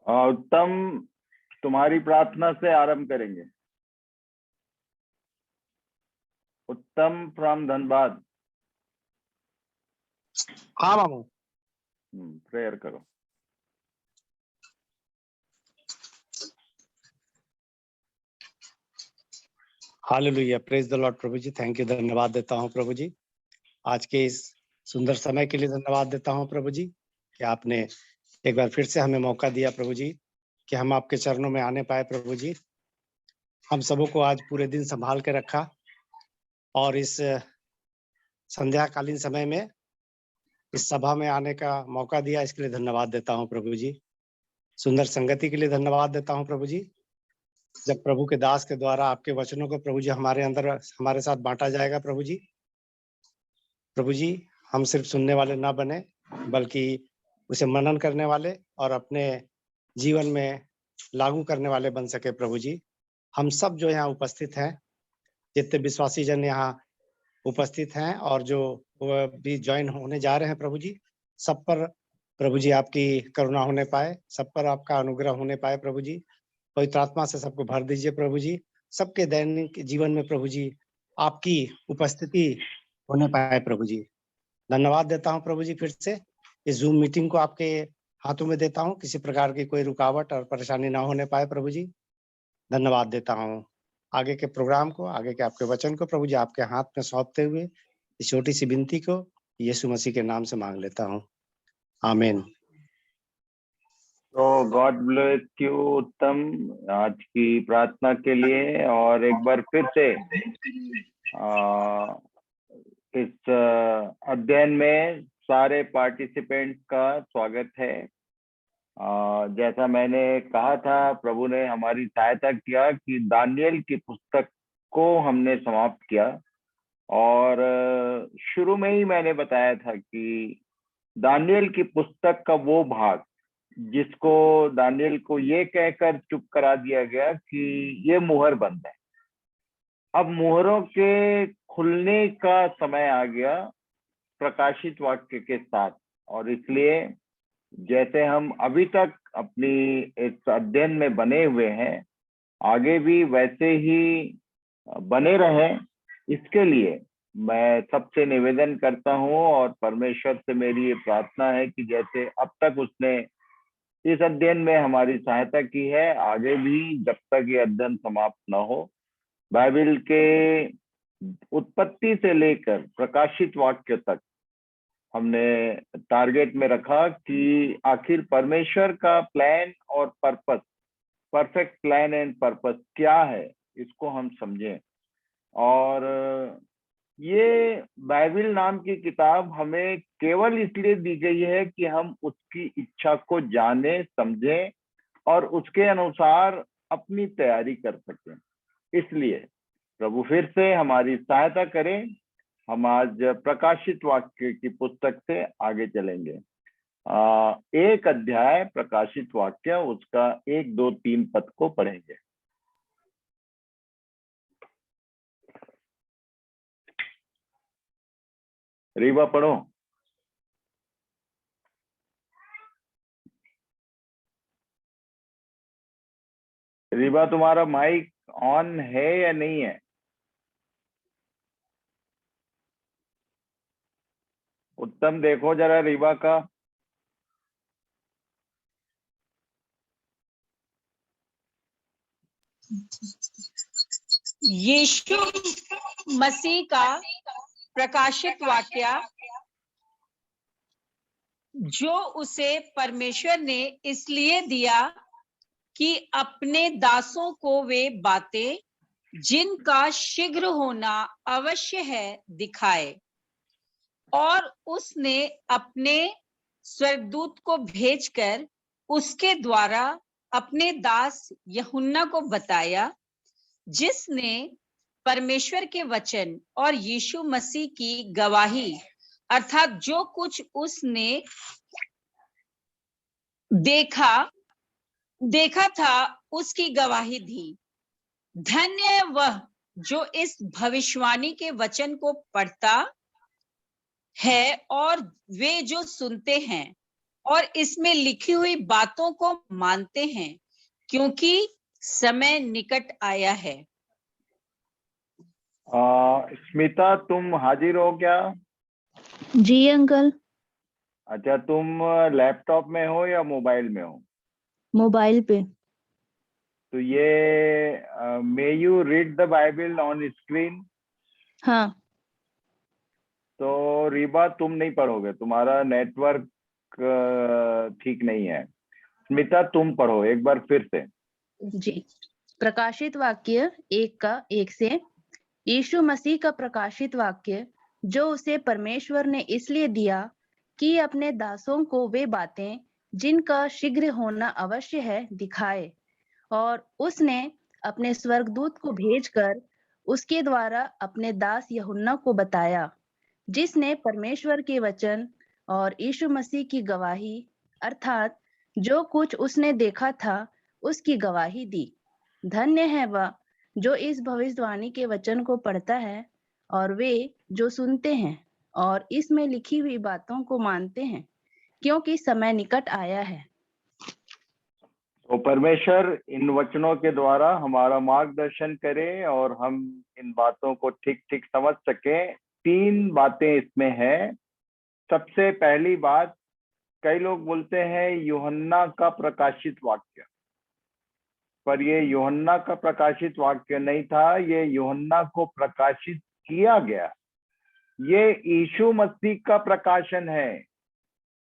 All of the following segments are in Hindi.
उत्तम, तुम्हारी प्रार्थना से आरंभ करेंगे। उत्तम फ्रॉम धनबाद। हाँ मामू। प्रेयर करो। Hallelujah, praise the Lord. प्रभु जी थैंक यू, धन्यवाद देता हूँ प्रभु जी आज के इस सुंदर समय के लिए। धन्यवाद देता हूँ प्रभु जी कि आपने एक बार फिर से हमें मौका दिया प्रभु जी कि हम आपके चरणों में आने पाए प्रभु जी। हम सबों को आज पूरे दिन संभाल के रखा और इस संध्याकालीन समय में इस सभा में आने का मौका दिया, इसके लिए धन्यवाद देता हूँ प्रभु जी। सुंदर संगति के लिए धन्यवाद देता हूँ प्रभु जी। जब प्रभु के दास के द्वारा आपके वचनों को प्रभु जी हमारे अंदर हमारे साथ बांटा जाएगा प्रभु जी हम सिर्फ सुनने वाले ना बने बल्कि उसे मनन करने वाले और अपने जीवन में लागू करने वाले बन सके प्रभु जी। हम सब जो यहाँ उपस्थित हैं, जितने विश्वासी जन यहाँ उपस्थित हैं और जो भी ज्वाइन होने जा रहे हैं प्रभु जी, सब पर प्रभु जी आपकी करुणा होने पाए, सब पर आपका अनुग्रह होने पाए प्रभु जी। पवित्र आत्मा से सबको भर दीजिए प्रभु जी। सबके दैनिक जीवन में प्रभु जी आपकी उपस्थिति होने पाए प्रभु जी। धन्यवाद देता हूँ प्रभु जी। फिर से इस जूम मीटिंग को आपके हाथों में देता हूँ, किसी प्रकार की कोई रुकावट और परेशानी ना होने पाए प्रभु जी। धन्यवाद देता हूँ। आगे के प्रोग्राम को, आगे के आपके वचन को प्रभु जी आपके हाथ में सौंपते हुए इस छोटी सी विनती को यीशु मसीह के नाम से मांग लेता हूँ, आमीन। तो गॉड ब्लेस यू उत्तम आज की प्रार्थना के लिए। और एक बार फिर से इस अध्ययन में सारे पार्टिसिपेंट्स का स्वागत है। जैसा मैंने कहा था, प्रभु ने हमारी सहायता किया कि दानियल की पुस्तक को हमने समाप्त किया। और शुरू में ही मैंने बताया था कि दानियल की पुस्तक का वो भाग जिसको दानियल को ये कहकर चुप करा दिया गया कि ये मुहर बंद है, अब मुहरों के खुलने का समय आ गया प्रकाशित वाक्य के साथ। और इसलिए जैसे हम अभी तक अपनी इस अध्ययन में बने हुए हैं, आगे भी वैसे ही बने रहें, इसके लिए मैं सबसे निवेदन करता हूं और परमेश्वर से मेरी ये प्रार्थना है कि जैसे अब तक उसने इस अध्ययन में हमारी सहायता की है, आगे भी जब तक ये अध्ययन समाप्त न हो, बाइबल के उत्पत्ति से लेकर प्रकाशित वाक्य तक हमने टारगेट में रखा कि आखिर परमेश्वर का प्लान और purpose, perfect plan and purpose क्या है, इसको हम समझें। और ये बाइबल नाम की किताब हमें केवल इसलिए दी गई है कि हम उसकी इच्छा को जाने, समझें और उसके अनुसार अपनी तैयारी कर सकें। इसलिए प्रभु फिर से हमारी सहायता करें। हम आज प्रकाशित वाक्य की पुस्तक से आगे चलेंगे। एक अध्याय प्रकाशित वाक्य, उसका 1, 2, 3 पद को पढ़ेंगे। रीवा पढ़ो। रीवा, तुम्हारा माइक ऑन है या नहीं है? उत्तम देखो जरा रीवा का। यीशु मसीह का प्रकाशित वाक्य जो उसे परमेश्वर ने इसलिए दिया कि अपने दासों को वे बातें जिनका शीघ्र होना अवश्य है दिखाए। और उसने अपने स्वर्गदूत को भेजकर उसके द्वारा अपने दास यूहन्ना को बताया, जिसने परमेश्वर के वचन और यीशु मसीह की गवाही अर्थात जो कुछ उसने देखा था उसकी गवाही दी। धन्य वह जो इस भविष्यवाणी के वचन को पढ़ता है और वे जो सुनते हैं और इसमें लिखी हुई बातों को मानते हैं, क्योंकि समय निकट आया है। स्मिता, तुम हाजिर हो क्या? जी अंकल। अच्छा, तुम लैपटॉप में हो या मोबाइल में हो? मोबाइल पे। तो ये may you read the Bible on screen? हाँ। तो रीबा, तुम नहीं पढ़ोगे, तुम्हारा नेटवर्क ठीक नहीं है। स्मिता, तुम पढ़ो एक बार फिर से। जी। प्रकाशित वाक्य 1:1 से। यीशु मसीह का प्रकाशित वाक्य जो उसे परमेश्वर ने इसलिए दिया कि अपने दासों को वे बातें जिनका शीघ्र होना अवश्य है दिखाए, और उसने अपने स्वर्गदूत को भेजकर उसके द्वारा अपने दास यूहन्ना को बताया, जिसने परमेश्वर के वचन और यीशु मसीह की गवाही अर्थात जो कुछ उसने देखा था उसकी गवाही दी। धन्य है वह जो इस भविष्यवाणी के वचन को पढ़ता है और वे जो सुनते हैं और इसमें लिखी हुई बातों को मानते हैं, क्योंकि समय निकट आया है। तो परमेश्वर इन वचनों के द्वारा हमारा मार्गदर्शन करे और हम इन बातों को ठीक ठीक समझ सकें। 3 बातें इसमें हैं। सबसे पहली बात, कई लोग बोलते हैं यूहन्ना का प्रकाशित वाक्य, पर ये यूहन्ना का प्रकाशित वाक्य नहीं था, ये यूहन्ना को प्रकाशित किया गया। ये यीशु मसीह का प्रकाशन है।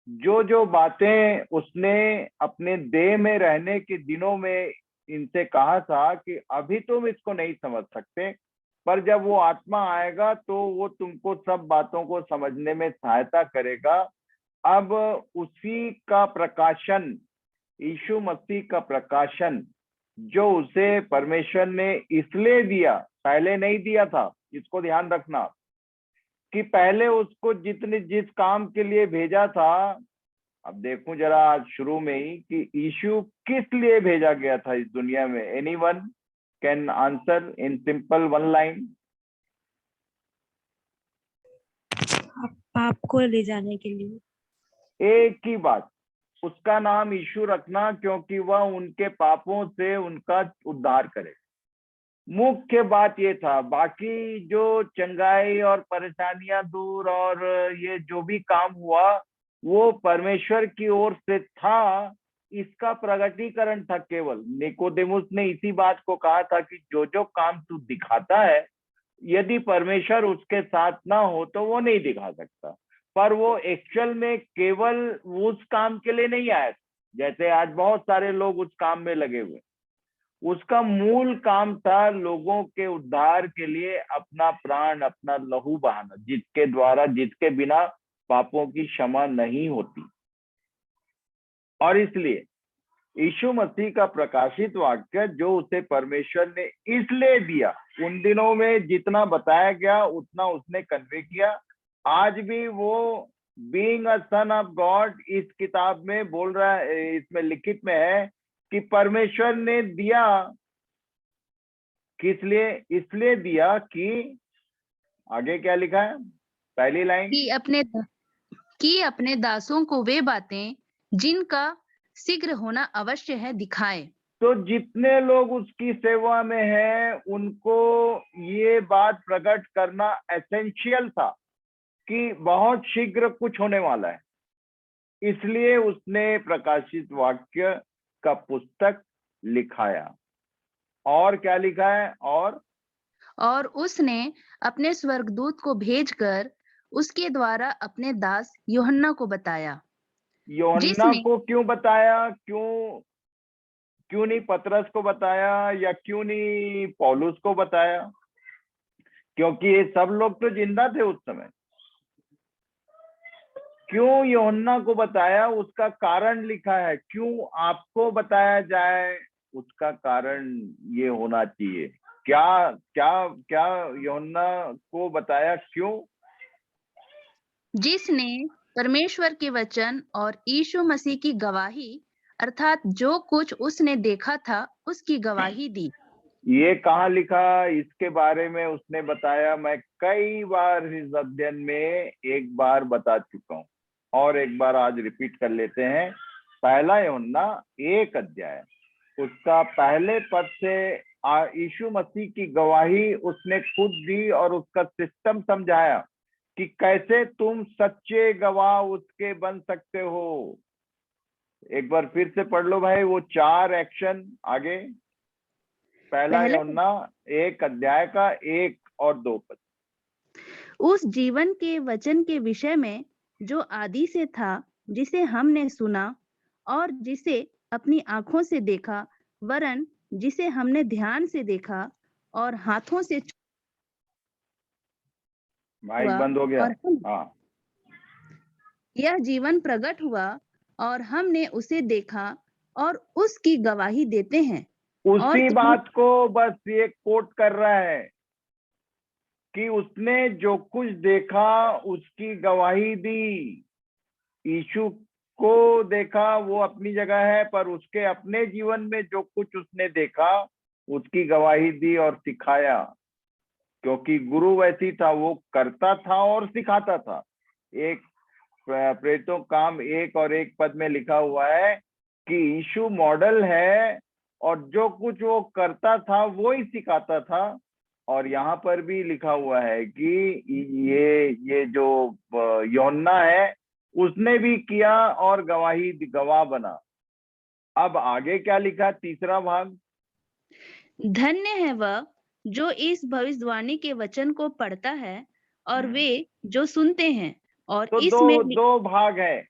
जो जो बातें उसने अपने देह में रहने के दिनों में इनसे कहा था कि अभी तुम इसको नहीं समझ सकते, पर जब वो आत्मा आएगा तो वो तुमको सब बातों को समझने में सहायता करेगा। अब उसी का प्रकाशन, यीशु मसीह का प्रकाशन, जो उसे परमेश्वर ने इसलिए दिया, पहले नहीं दिया था। इसको ध्यान रखना कि पहले उसको जिस काम के लिए भेजा था, अब देखूं जरा आज शुरू में ही कि यीशु किस लिए भेजा गया था इस दुनिया में। Anyone can answer in simple 1 line? पाप को ले जाने के लिए। एक ही बात, उसका नाम यीशु रखना, क्योंकि वह उनके पापों से उनका उद्धार करे। मुख्य बात ये था। बाकी जो चंगाई और परेशानियां दूर और ये जो भी काम हुआ वो परमेश्वर की ओर से था, इसका प्रगटीकरण था केवल। निकोदेमुस ने इसी बात को कहा था कि जो जो काम तू दिखाता है, यदि परमेश्वर उसके साथ ना हो तो वो नहीं दिखा सकता। पर वो एक्चुअल में केवल उस काम के लिए नहीं आया, जैसे आज बहुत सारे लोग उस काम में लगे हुए। उसका मूल काम था लोगों के उद्धार के लिए अपना प्राण, अपना लहू बहाना, जिसके द्वारा, जिसके बिना पापों की क्षमा नहीं होती। और इसलिए यीशु मसीह का प्रकाशित वाक्य जो उसे परमेश्वर ने इसलिए दिया, उन दिनों में जितना बताया गया उतना उसने कन्वे किया। आज भी वो being a son of God इस किताब में बोल रहा है, इसमें लिखित में है कि परमेश्वर ने दिया, किस लिए? इसलिए दिया कि, आगे क्या लिखा है पहली लाइन? कि अपने दासों को वे बातें जिनका शीघ्र होना अवश्य है दिखाए। तो जितने लोग उसकी सेवा में हैं उनको ये बात प्रकट करना एसेंशियल था कि बहुत शीघ्र कुछ होने वाला है। इसलिए उसने प्रकाशित वाक्य का पुस्तक लिखाया। और क्या लिखा है? और उसने अपने स्वर्गदूत को भेजकर उसके द्वारा अपने दास यूहन्ना को बताया। यूहन्ना को क्यों बताया? क्यों नहीं पतरस को बताया, या क्यों नहीं पौलुस को बताया? क्योंकि ये सब लोग तो जिंदा थे उस समय। क्यों यूहन्ना को बताया? उसका कारण लिखा है। क्यों आपको बताया जाए, उसका कारण ये होना चाहिए। क्या क्या क्या यूहन्ना को बताया? क्यों? जिसने परमेश्वर के वचन और यीशु मसीह की गवाही अर्थात जो कुछ उसने देखा था उसकी गवाही दी। ये कहाँ लिखा? इसके बारे में उसने बताया, मैं कई बार इस अध्ययन में एक बार बता चुका हूँ। और एक बार आज रिपीट कर लेते हैं। पहला यूहन्ना 1 अध्याय, उसका पहले पद से यीशु मसीह की गवाही उसने खुद दी और उसका सिस्टम समझाया कि कैसे तुम सच्चे गवाह उसके बन सकते हो। एक बार फिर से पढ़ लो भाई वो 4 एक्शन आगे। पहला यूहन्ना 1 अध्याय का 1 और 2 पद। उस जीवन के वचन के विषय में जो आदि से था, जिसे हमने सुना और जिसे अपनी आंखों से देखा, वरन जिसे हमने ध्यान से देखा और हाथों से माइक बंद हो गया। हाँ, यह जीवन प्रकट हुआ और हमने उसे देखा और उसकी गवाही देते हैं। उसी बात को बस ये कोट कर रहा है कि उसने जो कुछ देखा उसकी गवाही दी। यीशु को देखा वो अपनी जगह है, पर उसके अपने जीवन में जो कुछ उसने देखा उसकी गवाही दी और सिखाया, क्योंकि गुरु वैसी था, वो करता था और सिखाता था। एक प्रेरितों काम 1 और 1 पद में लिखा हुआ है कि यीशु मॉडल है और जो कुछ वो करता था वो ही सिखाता था। और यहाँ पर भी लिखा हुआ है कि ये जो यूहन्ना है उसने भी किया और गवाह बना। अब आगे क्या लिखा, तीसरा भाग। धन्य है वह जो इस भविष्यवाणी के वचन को पढ़ता है और वे जो सुनते हैं। और तो इसमें दो भाग है।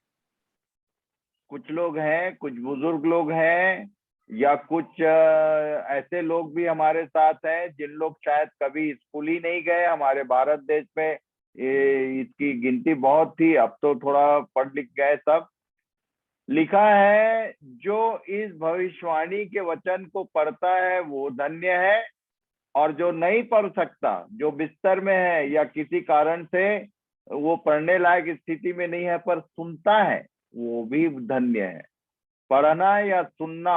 कुछ लोग हैं, कुछ बुजुर्ग लोग हैं, या कुछ ऐसे लोग भी हमारे साथ हैं जिन लोग शायद कभी स्कूल ही नहीं गए। हमारे भारत देश में इसकी गिनती बहुत थी, अब तो थोड़ा पढ़ लिख गए सब। लिखा है जो इस भविष्यवाणी के वचन को पढ़ता है वो धन्य है, और जो नहीं पढ़ सकता, जो बिस्तर में है या किसी कारण से वो पढ़ने लायक स्थिति में नहीं है पर सुनता है, वो भी धन्य है। पढ़ना या सुनना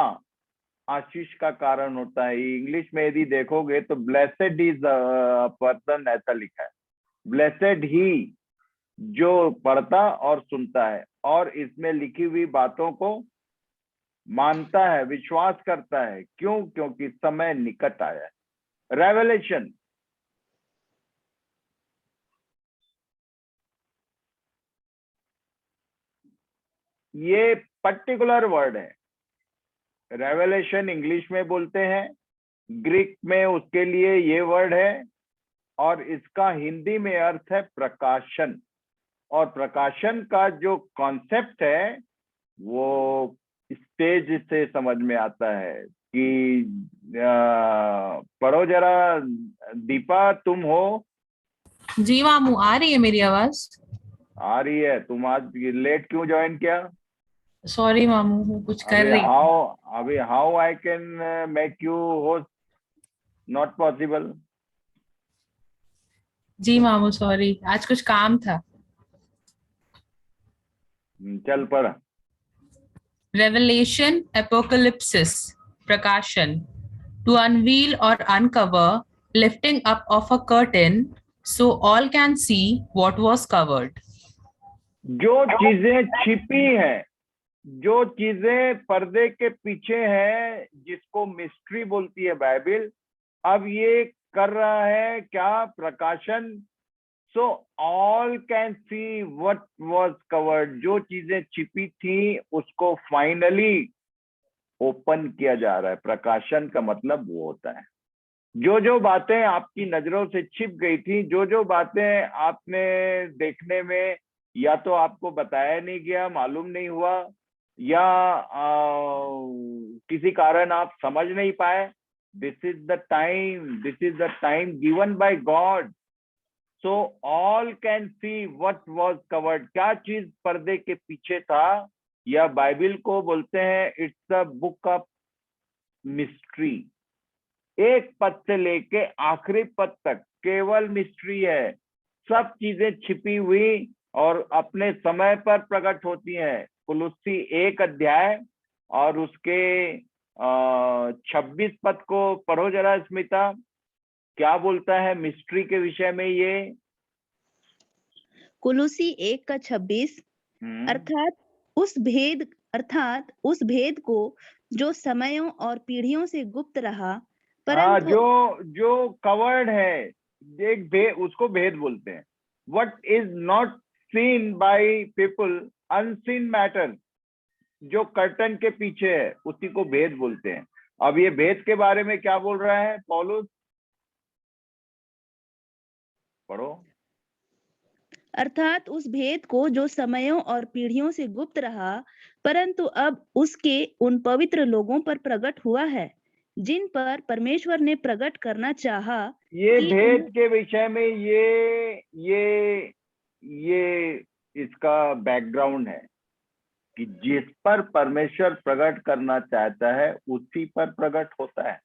आशीष का कारण होता है। इंग्लिश में यदि देखोगे तो ब्लेसेड इज पर्सन ऐसा लिखा है। ब्लेसेड ही जो पढ़ता और सुनता है और इसमें लिखी हुई बातों को मानता है, विश्वास करता है। क्यों? क्योंकि समय निकट आया है। रेवलेशन, ये पर्टिकुलर वर्ड है। रेवलेशन इंग्लिश में बोलते हैं, ग्रीक में उसके लिए ये वर्ड है, और इसका हिंदी में अर्थ है प्रकाशन। और प्रकाशन का जो कॉन्सेप्ट है वो स्टेज से समझ में आता है कि पढ़ो जरा। दीपा तुम हो? जी मामू, आ रही है मेरी आवाज? आ रही है। तुम आज लेट क्यों ज्वाइन किया? सॉरी मामू, वो कुछ कर रही थी। How I can make you host? Not possible. जी मामू सॉरी, आज कुछ काम था। चल पढ़। Revelation, Apocalypsis, प्रकाशन, to unveil or uncover, lifting up of a curtain, so all can see what was covered. जो चीजें छिपी हैं, जो चीजें पर्दे के पीछे हैं, जिसको मिस्ट्री बोलती है बाइबल, अब ये कर रहा है क्या? प्रकाशन। So all can see what was covered. जो चीजें छिपी थी उसको फाइनली ओपन किया जा रहा है। प्रकाशन का मतलब वो होता है जो जो बातें आपकी नजरों से छिप गई थी, जो जो बातें आपने देखने में या तो आपको बताया नहीं गया, मालूम नहीं हुआ, या किसी कारण आप समझ नहीं पाए। This is the time given by God, so all can see what was covered. क्या चीज पर्दे के पीछे था, या बाइबल को बोलते हैं it's a book of mystery. एक पद से लेके आखिरी पद तक केवल मिस्ट्री है। सब चीजें छिपी हुई और अपने समय पर प्रकट होती हैं। कुलुस्सी 1 अध्याय और उसके 26 पद को पढ़ो जरा स्मिता, क्या बोलता है मिस्ट्री के विषय में ये? कुलुस्सी 1 का 26, अर्थात उस भेद को जो समयों और पीढ़ियों से गुप्त रहा, हाँ, परंतु जो कवर्ड है, एक उसको भेद बोलते हैं. What is not seen by people, unseen matters, जो कर्टन के पीछे है उसी को भेद बोलते हैं. अब ये भेद के बारे में क्या बोल रहा है पौलुस? पढ़ो. अर्थात उस भेद को जो समयों और पीढ़ियों से गुप्त रहा, परंतु अब उसके उन पवित्र लोगों पर प्रकट हुआ है, जिन पर परमेश्वर ने प्रकट करना चाहा. ये कि भेद के विषय में ये इसका बैकग्राउंड है कि जिस पर परमेश्वर प्रकट करना चाहता है उसी पर प्रकट होता है.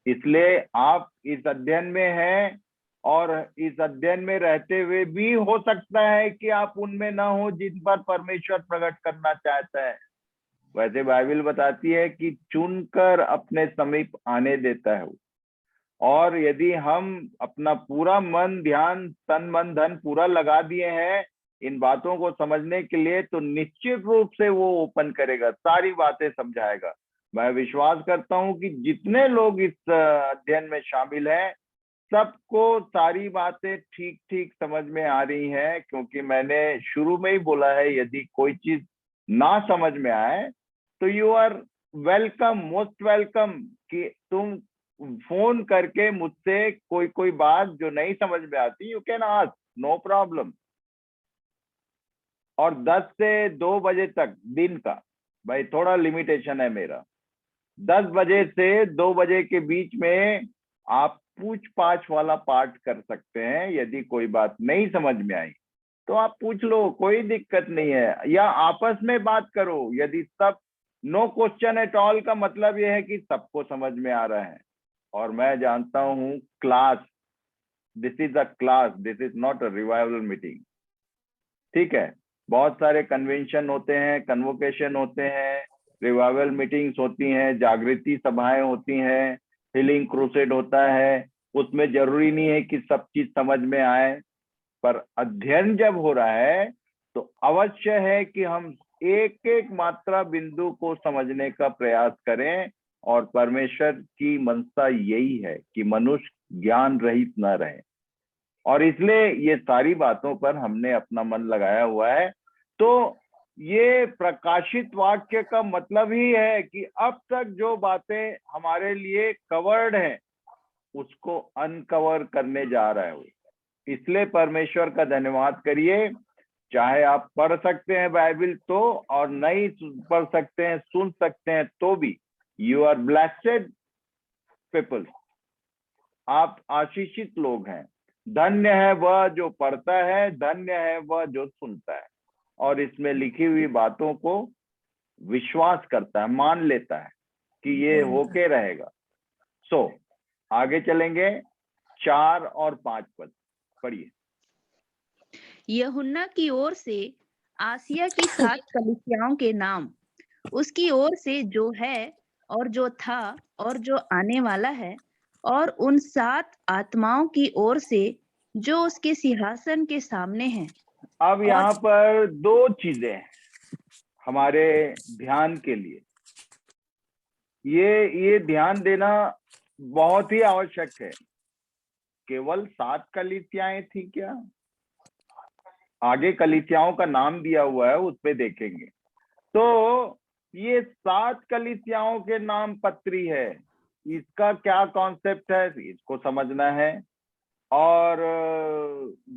इसलिए आप इस अध्ययन में हैं और इस अध्ययन में रहते हुए भी हो सकता है कि आप उनमें ना हो जिन पर परमेश्वर प्रकट करना चाहता है. वैसे बाइबल बताती है कि चुनकर अपने समीप आने देता है. और यदि हम अपना पूरा मन, ध्यान, तन, मन, धन पूरा लगा दिए हैं इन बातों को समझने के लिए, तो निश्चित रूप से वो ओपन करेगा, सारी बातें समझाएगा. मैं विश्वास करता हूं कि जितने लोग इस अध्ययन में शामिल हैं सबको सारी बातें ठीक ठीक समझ में आ रही हैं, क्योंकि मैंने शुरू में ही बोला है यदि कोई चीज ना समझ में आए तो you are welcome, most welcome, कि तुम फोन करके मुझसे कोई बात जो नहीं समझ में आती, you can ask, no problem. और 10 से 2 बजे तक दिन का, भाई थोड़ा लिमिटेशन है मेरा, 10 बजे से 2 बजे के बीच में आप पूछ पाछ वाला पाठ कर सकते हैं. यदि कोई बात नहीं समझ में आई तो आप पूछ लो, कोई दिक्कत नहीं है, या आपस में बात करो. यदि सब नो क्वेश्चन एट ऑल का मतलब यह है कि सबको समझ में आ रहा है. और मैं जानता हूं class, this is a class, this is not a revival meeting. ठीक है, बहुत सारे कन्वेंशन होते हैं, कन्वोकेशन होते हैं, रिवाइवल मीटिंग्स होती हैं, जागृति सभाएं होती हैं, हीलिंग क्रूसेड होता है. उसमें जरूरी नहीं है कि सब चीज समझ में आए, पर अध्ययन जब हो रहा है तो अवश्य है कि हम एक एक मात्रा बिंदु को समझने का प्रयास करें. और परमेश्वर की मनसा यही है कि मनुष्य ज्ञान रहित न रहे, और इसलिए ये सारी बातों पर हमने अपना मन लगाया हुआ है. तो ये प्रकाशित वाक्य का मतलब ही है कि अब तक जो बातें हमारे लिए कवर्ड हैं उसको अनकवर करने जा रहा है वो. इसलिए परमेश्वर का धन्यवाद करिए. चाहे आप पढ़ सकते हैं बाइबल तो, और नहीं पढ़ सकते हैं, सुन सकते हैं तो भी, यू आर ब्लेस्ड पीपल, आप आशीषित लोग हैं. धन्य है वह जो पढ़ता है, धन्य है वह जो सुनता है और इसमें लिखी हुई बातों को विश्वास करता है, मान लेता है कि ये होके रहेगा. सो आगे चलेंगे. 4 और 5 पद पढ़िए. यूहन्ना की ओर से आसिया की 7 कलीसियाओं के नाम, उसकी ओर से जो है और जो था और जो आने वाला है, और उन 7 आत्माओं की ओर से जो उसके सिंहासन के सामने हैं. अब यहाँ पर 2 चीजें हैं हमारे ध्यान के लिए. ये ध्यान देना बहुत ही आवश्यक है. केवल 7 कलीसियाएं थी क्या? आगे कलीसियाओं का नाम दिया हुआ है, उस पे देखेंगे. तो ये 7 कलीसियाओं के नाम पत्री है. इसका क्या कॉन्सेप्ट है, इसको समझना है. और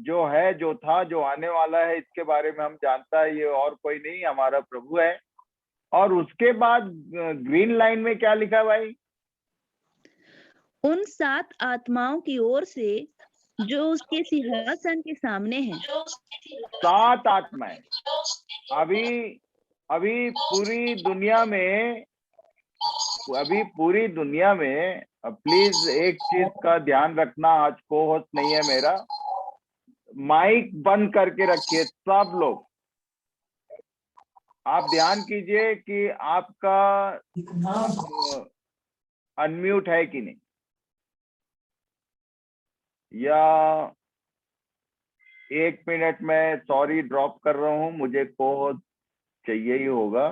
जो है, जो था, जो आने वाला है, इसके बारे में हम जानता है ये और कोई नहीं, हमारा प्रभु है. और उसके बाद ग्रीन लाइन में क्या लिखा है भाई? उन 7 आत्माओं की ओर से जो उसके सिंहासन के सामने हैं. 7 आत्माएं. अभी पूरी दुनिया में प्लीज एक चीज का ध्यान रखना, आज को होस्ट नहीं है मेरा, माइक बंद करके रखिए सब लोग. आप ध्यान कीजिए कि आपका अनम्यूट है कि नहीं, या 1 मिनट में सॉरी ड्रॉप कर रहा हूँ, मुझे को चाहिए ही होगा।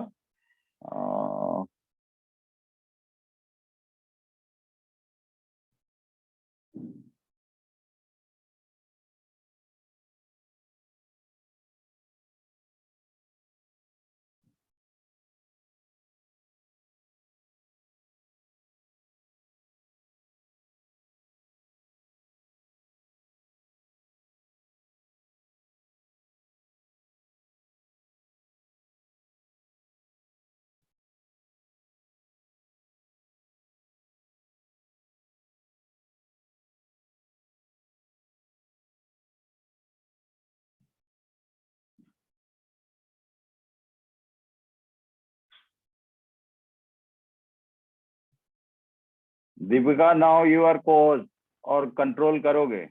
Deepika, now you are co-host और कंट्रोल करोगे।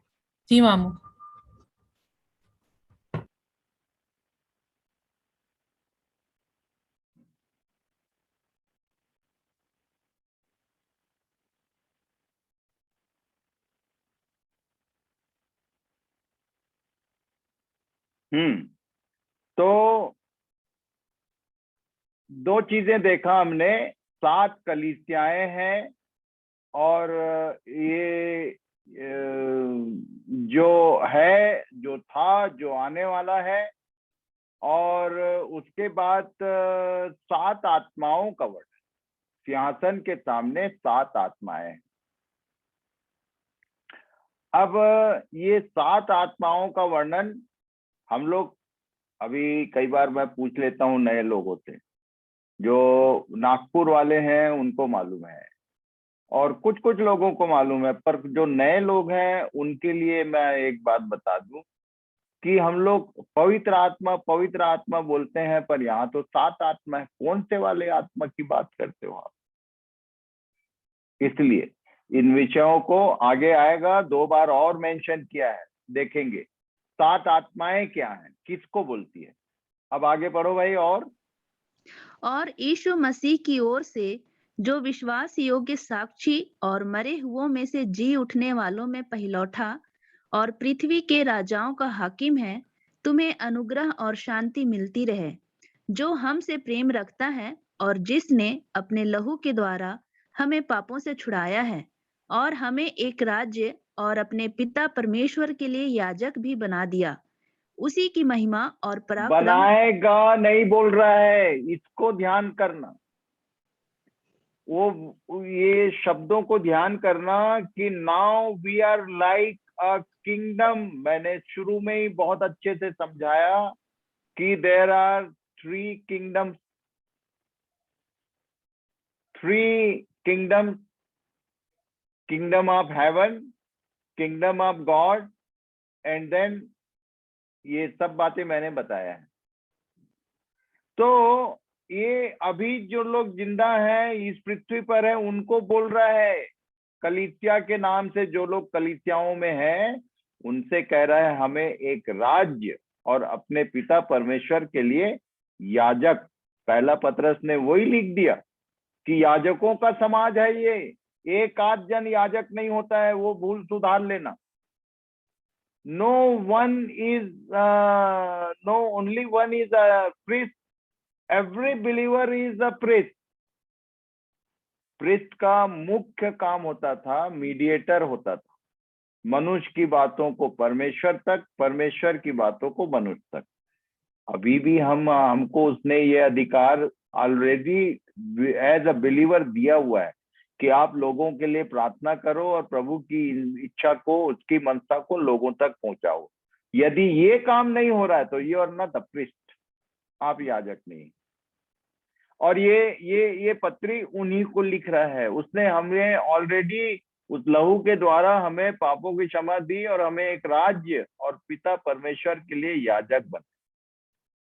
जी मामू। तो 2 चीजें देखा हमने, 7 कलीसियाएं हैं और ये जो है, जो था, जो आने वाला है, और उसके बाद 7 आत्माओं का वर्णन। सिंहासन के सामने 7 आत्माएं हैं। अब ये 7 आत्माओं का वर्णन हम लोग, अभी कई बार मैं पूछ लेता हूँ नए लोगों से, जो नागपुर वाले हैं उनको मालूम है और कुछ कुछ लोगों को मालूम है, पर जो नए लोग हैं उनके लिए मैं एक बात बता दूं कि हम लोग पवित्र आत्मा बोलते हैं, पर यहाँ तो 7 आत्मा है। कौन से वाले आत्मा की बात करते हो आप? इसलिए इन विषयों को आगे आएगा, 2 बार और मेंशन किया है, देखेंगे 7 आत्माएं क्या हैं, किसको बोलती है। अब आगे बढ़ो भाई। और यीशु मसीह की ओर से जो विश्वास योग्य साक्षी और मरे हुओं में से जी उठने वालों में पहिलौठा और पृथ्वी के राजाओं का हाकिम है, तुम्हें अनुग्रह और शांति मिलती रहे, जो हमसे प्रेम रखता है और जिसने अपने लहू के द्वारा हमें पापों से छुड़ाया है और हमें एक राज्य और अपने पिता परमेश्वर के लिए याजक भी बना दिया। उसी की महिमा और पराक्रम बनाएगा नहीं बोल रहा है, इसको ध्यान करना। वो ये शब्दों को ध्यान करना कि now we are like a kingdom. मैंने शुरू में ही बहुत अच्छे से समझाया कि there are 3 kingdoms, 3 kingdoms, kingdom of heaven, kingdom of God, and then ये सब बातें मैंने बताया है। तो ये अभी जो लोग जिंदा हैं इस पृथ्वी पर है उनको बोल रहा है, कलीसिया के नाम से जो लोग कलीसियाओं में हैं उनसे कह रहा है हमें एक राज्य और अपने पिता परमेश्वर के लिए याजक। पहला पतरस ने वही लिख दिया कि याजकों का समाज है ये, एक आध जन याजक नहीं होता है, वो भूल सुधार लेना। no only one is a priest, every believer is a priest। Priest का मुख्य काम होता था, मीडिएटर होता था, मनुष्य की बातों को परमेश्वर तक, परमेश्वर की बातों को मनुष्य तक। अभी भी हमको उसने ये अधिकार ऑलरेडी एज अ बिलीवर दिया हुआ है कि आप लोगों के लिए प्रार्थना करो और प्रभु की इच्छा को, उसकी मनसा को लोगों तक पहुंचाओ। यदि ये काम नहीं हो रहा है तो you are not a priest, आप याजक नहीं। और ये पत्री उन्हीं को लिख रहा है। उसने हमें ऑलरेडी उस लहू के द्वारा हमें पापों की क्षमा दी और हमें एक राज्य और पिता परमेश्वर के लिए याजक बना।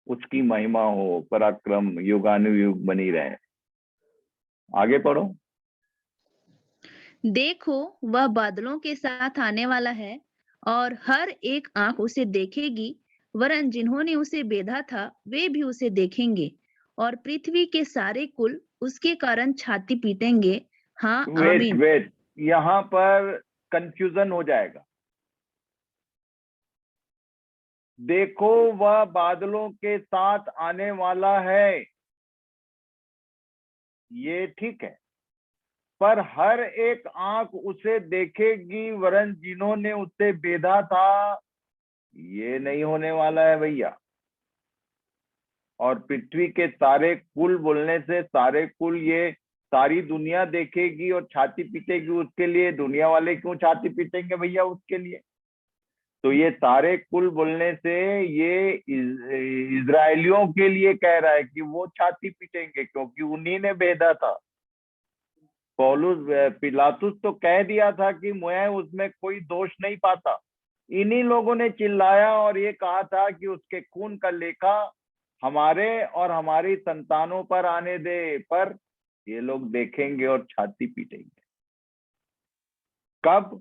उसकी महिमा हो, पराक्रम युगानुयुग बनी रहे। आगे पढ़ो। देखो वह बादलों के साथ आने वाला है और हर एक आंख उसे देखेगी, वरन जिन्होंने उसे बेधा था वे भी उसे देखेंगे और पृथ्वी के सारे कुल उसके कारण छाती पीटेंगे। हाँ आमीन। वेट, यहाँ पर कंफ्यूजन हो जाएगा। देखो वह बादलों के साथ आने वाला है, ये ठीक है, पर हर एक आंख उसे देखेगी, वरन जिन्होंने उसे बेधा था ये नहीं होने वाला है भैया। और पृथ्वी के सारे कुल बोलने से सारे कुल, ये सारी दुनिया देखेगी और छाती पीटेगी उसके लिए। दुनिया वाले क्यों छाती पीटेंगे भैया उसके लिए? तो ये सारे कुल बोलने से ये इजराइलियों के लिए कह रहा है कि वो छाती पीटेंगे, क्योंकि उन्हीं ने भेदा था। पौलुस पिलातुस तो कह दिया था कि मैं उसमें कोई दोष नहीं पाता। इन्हीं लोगों ने चिल्लाया और ये कहा था कि उसके खून का लेखा हमारे और हमारी संतानों पर आने दे, पर ये लोग देखेंगे और छाती पीटेंगे। कब?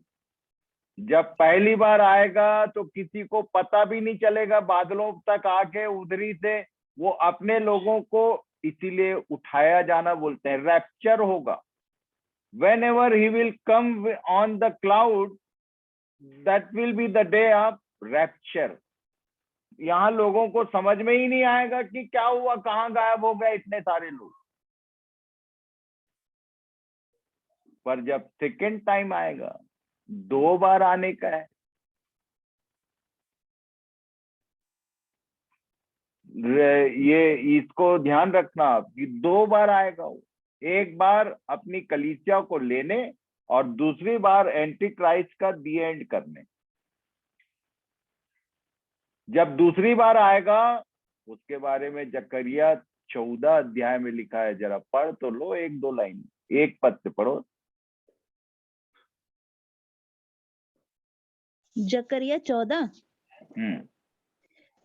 जब पहली बार आएगा तो किसी को पता भी नहीं चलेगा, बादलों तक आके उधरी से वो अपने लोगों को, इसीलिए उठाया जाना बोलते हैं, रैप्चर होगा। whenever he will come on the cloud, that will be the day of rapture. यहाँ लोगों को समझ में ही नहीं आएगा कि क्या हुआ, कहाँ गायब हो गए इतने सारे लोग। पर जब सेकेंड टाइम आएगा, 2 बार आने का है, ये इसको ध्यान रखना आप कि 2 बार आएगा वो। एक बार अपनी कलीसिया को लेने और दूसरी बार एंटी क्राइस्ट का दी एंड करने। जब दूसरी बार आएगा उसके बारे में जकरिया 14 अध्याय में लिखा है, जरा पढ़ तो लो 1-2 लाइन, एक पद से पढ़ो। जकरिया 14।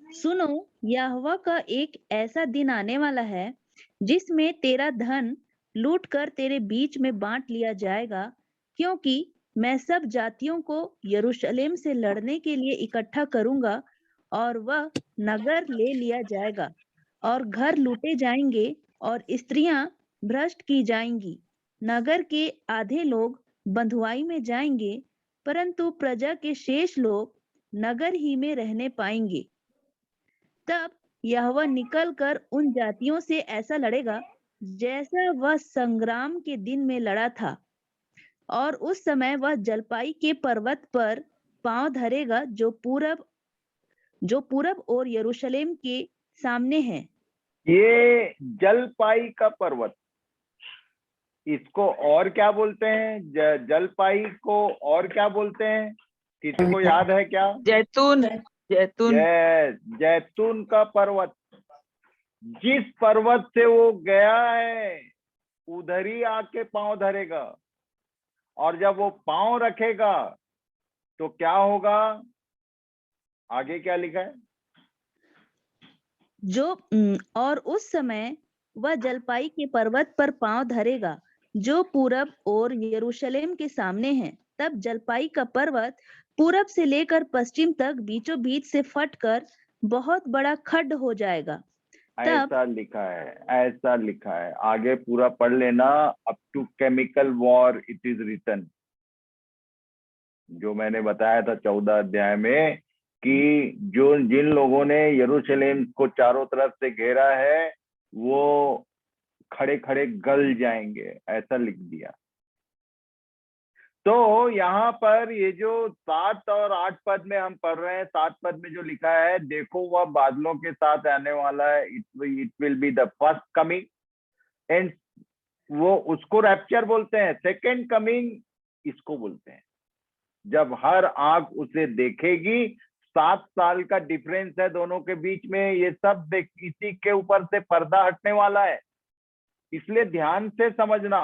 सुनो, यहोवा का एक ऐसा दिन आने वाला है जिसमें तेरा धन लूट कर तेरे बीच में बांट लिया जाएगा, क्योंकि मैं सब जातियों को यरूशलेम से लड़ने के लिए इकट्ठा करूंगा और वह नगर ले लिया जाएगा और घर लूटे जाएंगे और स्त्रियां भ्रष्ट की जाएंगी। नगर के आधे लोग बंधुआई में जाएंगे, परंतु प्रजा के शेष लोग नगर ही में रहने पाएंगे। तब यहोवा निकल कर उन जातियों से ऐसा लड़ेगा जैसा वह संग्राम के दिन में लड़ा था, और उस समय वह जलपाई के पर्वत पर पांव धरेगा जो पूरब और यरूशलेम के सामने है। ये जलपाई का पर्वत, इसको और क्या बोलते हैं? जलपाई को और क्या बोलते हैं? किसी को याद है क्या? जैतून। जैतून। जैतून का पर्वत। जिस पर्वत से वो गया है उधर ही आके पांव धरेगा, और जब वो पांव रखेगा तो क्या होगा? आगे क्या लिखा है? और उस समय वह जलपाई के पर्वत पर पांव धरेगा जो पूरब और यरूशलेम के सामने है। तब जलपाई का पर्वत पूरब से लेकर पश्चिम तक बीचों बीच से फटकर बहुत बड़ा खड्ड हो जाएगा। ऐसा लिखा है, ऐसा लिखा है। आगे पूरा पढ़ लेना। Up to chemical war it is written, जो मैंने बताया था 14 अध्याय में, कि जिन लोगों ने यरूशलेम को चारों तरफ से घेरा है वो खड़े खड़े गल जाएंगे, ऐसा लिख दिया। तो यहाँ पर ये जो 7 और 8 पद में हम पढ़ रहे हैं, 7 पद में जो लिखा है, देखो वह बादलों के साथ आने वाला है, it will be the first coming, and वो उसको रैप्चर बोलते हैं। सेकेंड कमिंग इसको बोलते हैं जब हर आंख उसे देखेगी। 7 साल का डिफरेंस है दोनों के बीच में। ये सब इसी के ऊपर से पर्दा हटने वाला है, इसलिए ध्यान से समझना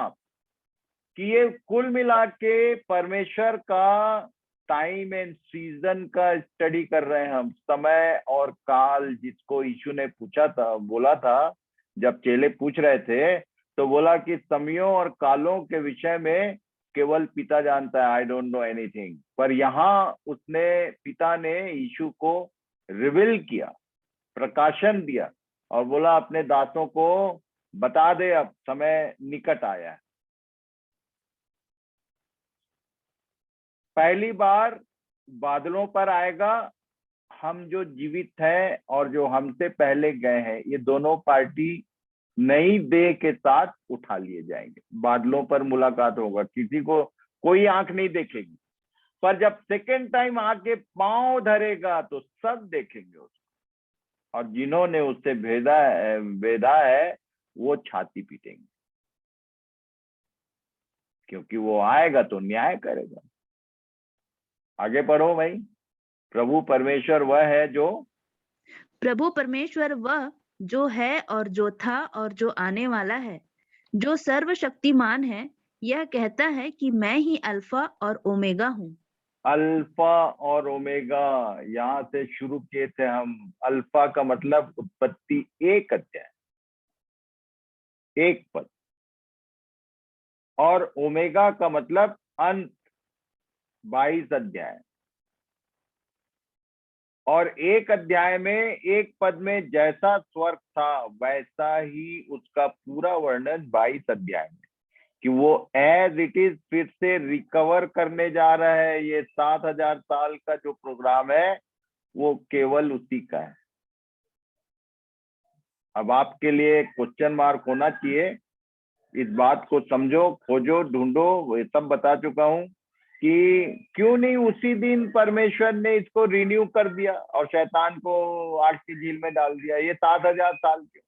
कि ये कुल मिला के परमेश्वर का टाइम एंड सीजन का स्टडी कर रहे हैं हम। समय और काल, जिसको यीशु ने पूछा था, बोला था, जब चेले पूछ रहे थे तो बोला कि समयों और कालों के विषय में केवल पिता जानता है, आई डोंट नो एनीथिंग। पर यहाँ पिता ने यीशु को रिवील किया, प्रकाशन दिया और बोला अपने दासों को बता दे, अब समय निकट आया है। पहली बार बादलों पर आएगा हम जो जीवित हैं और जो हमसे पहले गए हैं, ये दोनों पार्टी नई देह के साथ उठा लिए जाएंगे। बादलों पर मुलाकात होगा, किसी को कोई आंख नहीं देखेगी, पर जब सेकेंड टाइम आके पांव धरेगा तो सब देखेंगे उसको, और जिन्होंने उससे भेदा है वो छाती पीटेंगे, क्योंकि वो आएगा तो न्याय करेगा। आगे पढ़ो भाई। प्रभु परमेश्वर वह है जो प्रभु परमेश्वर वह जो है और जो था और जो आने वाला है, जो सर्वशक्तिमान है, यह कहता है कि मैं ही अल्फा और ओमेगा हूँ। अल्फा और ओमेगा, यहाँ से शुरू किए थे हम। अल्फा का मतलब उत्पत्ति 1 अध्याय 1 पद, और ओमेगा का मतलब अंत 22 अध्याय। और 1 अध्याय में 1 पद में जैसा स्वर्ग था वैसा ही उसका पूरा वर्णन 22 अध्याय में, कि वो एज इट इज फिर से रिकवर करने जा रहा है। ये 7000 साल का जो प्रोग्राम है वो केवल उसी का है। अब आपके लिए क्वेश्चन मार्क होना चाहिए, इस बात को समझो, खोजो, ढूंढो। ये सब बता चुका हूं कि क्यों नहीं उसी दिन परमेश्वर ने इसको रिन्यू कर दिया और शैतान को आग की झील में डाल दिया। ये 7000 साल क्यों?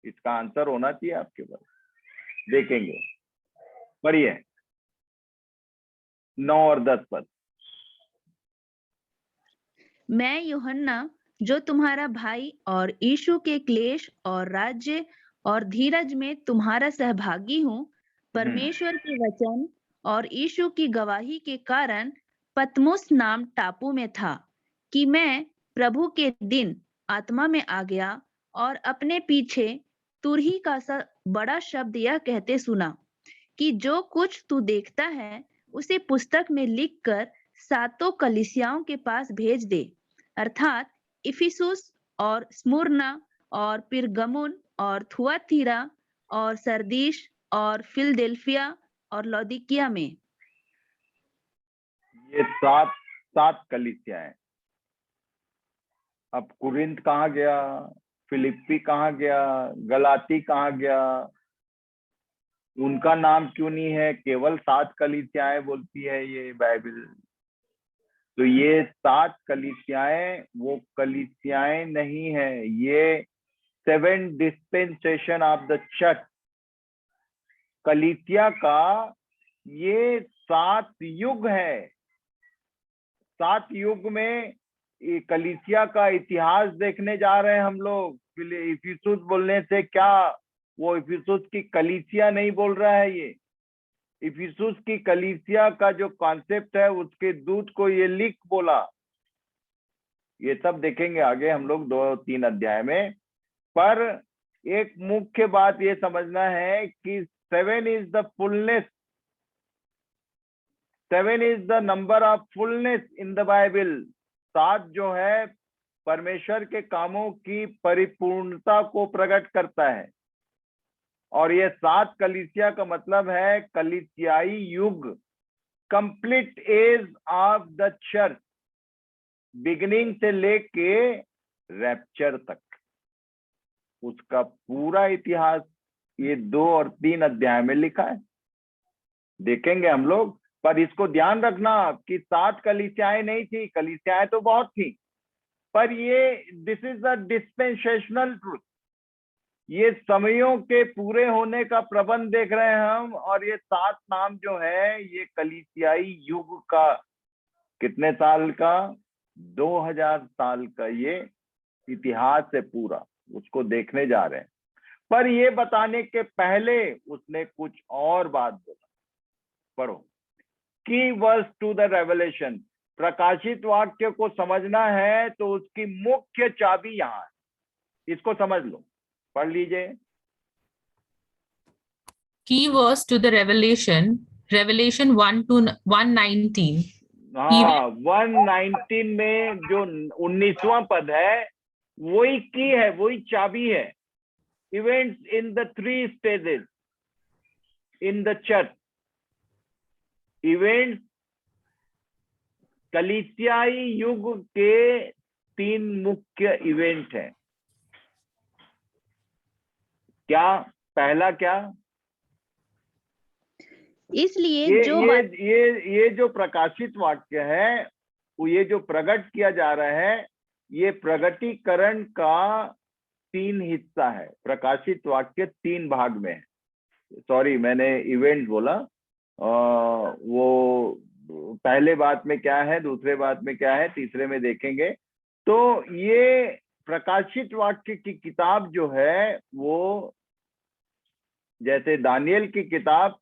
इसका आंसर होना चाहिए आपके पास। देखेंगे, पढ़िए 9 और 10 पद। मैं यूहन्ना जो तुम्हारा भाई और यीशु के क्लेश और राज्य और धीरज में तुम्हारा सहभागी हूँ, परमेश्वर के वचन और यीशु की गवाही के कारण पतमुस नाम टापू में था कि मैं प्रभु के दिन आत्मा में आ गया और अपने पीछे तुरही का सा बड़ा शब्द यह कहते सुना कि जो कुछ तू देखता है उसे पुस्तक में लिखकर 7 कलीसियाओं के पास भेज दे, अर्थात इफिसुस और स्मुरना और पिरगमुन और थुआतीरा और सरदीस और फिलडेल्फिया और लौदीकिया में। ये 7 कलीसिया है। अब कुरिन्थ कहाँ गया, फिलिप्पी कहाँ गया, गलाती कहाँ गया, उनका नाम क्यों नहीं है? केवल 7 कलीसियाएं बोलती है ये बाइबल। तो ये 7 कलीसियाएं वो कलीसियाएं नहीं है, ये 7 डिस्पेंसेशन ऑफ द चर्च। कलीसिया का ये 7 युग है। 7 युग में कलीसिया का इतिहास देखने जा रहे हैं हम लोग। इफिसुस बोलने से क्या वो इफिसुस की कलीसिया नहीं बोल रहा है? ये इफिसुस की कलीसिया का जो कॉन्सेप्ट है उसके दूत को ये लिख बोला। ये सब देखेंगे आगे हम लोग 2-3 अध्याय में। पर एक मुख्य बात ये समझना है कि 7 is the fullness, 7 is the number of fullness in the Bible. 7 जो है परमेश्वर के कामों की परिपूर्णता को प्रकट करता है। और ये 7 कलीसिया का मतलब है कलीसियाई युग, complete age of the church, beginning से लेके रैप्चर तक, उसका पूरा इतिहास ये 2 और 3 अध्याय में लिखा है। देखेंगे हम लोग। पर इसको ध्यान रखना कि 7 कलीसियाएं नहीं थी, कलीसियाएं तो बहुत थी, पर ये दिस इज अ डिस्पेंसेशनल ट्रूथ। ये समयों के पूरे होने का प्रबंध देख रहे हैं हम। और ये 7 नाम जो है ये कलीसियाई युग का कितने साल का? 2000 साल का ये इतिहास है पूरा, उसको देखने जा रहे हैं। पर ये बताने के पहले उसने कुछ और बात बोला। पढ़ो की वर्स टू द रेवलेशन। प्रकाशित वाक्य को समझना है तो उसकी मुख्य चाबी यहाँ है, इसको समझ लो। पढ़ लीजिए। Key verse to the Revelation 1 to 119. हाँ, 119 में जो 19वां पद है वही की है, वही चाबी है। Events in the 3 stages in the church. Events कलीसियाई युग के 3 मुख्य इवेंट हैं। क्या? पहला क्या? इसलिए ये जो प्रकाशित वाक्य है, ये जो प्रकट किया जा रहा है, ये प्रगटीकरण का 3 हिस्सा है। प्रकाशित वाक्य 3 भाग में है। सॉरी, मैंने इवेंट बोला। वो पहले बात में क्या है, दूसरे बात में क्या है, तीसरे में देखेंगे। तो ये प्रकाशित वाक्य की किताब जो है, वो जैसे दानियल की किताब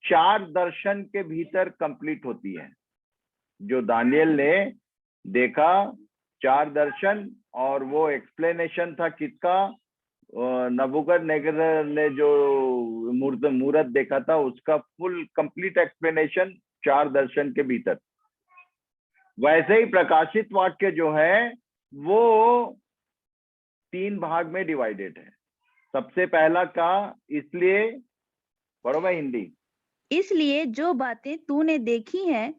4 दर्शन के भीतर कंप्लीट होती है। जो दानियल ने देखा 4 दर्शन, और वो एक्सप्लेनेशन था किसका? नबूकदनेस्सर ने जो मूर्त देखा था, उसका फुल कंप्लीट एक्सप्लेनेशन 4 दर्शन के भीतर। वैसे ही प्रकाशित वाक्य जो है वो 3 भाग में डिवाइडेड है। सबसे पहला का, इसलिए पढ़ो भाई हिंदी। इसलिए जो बातें तूने देखी हैं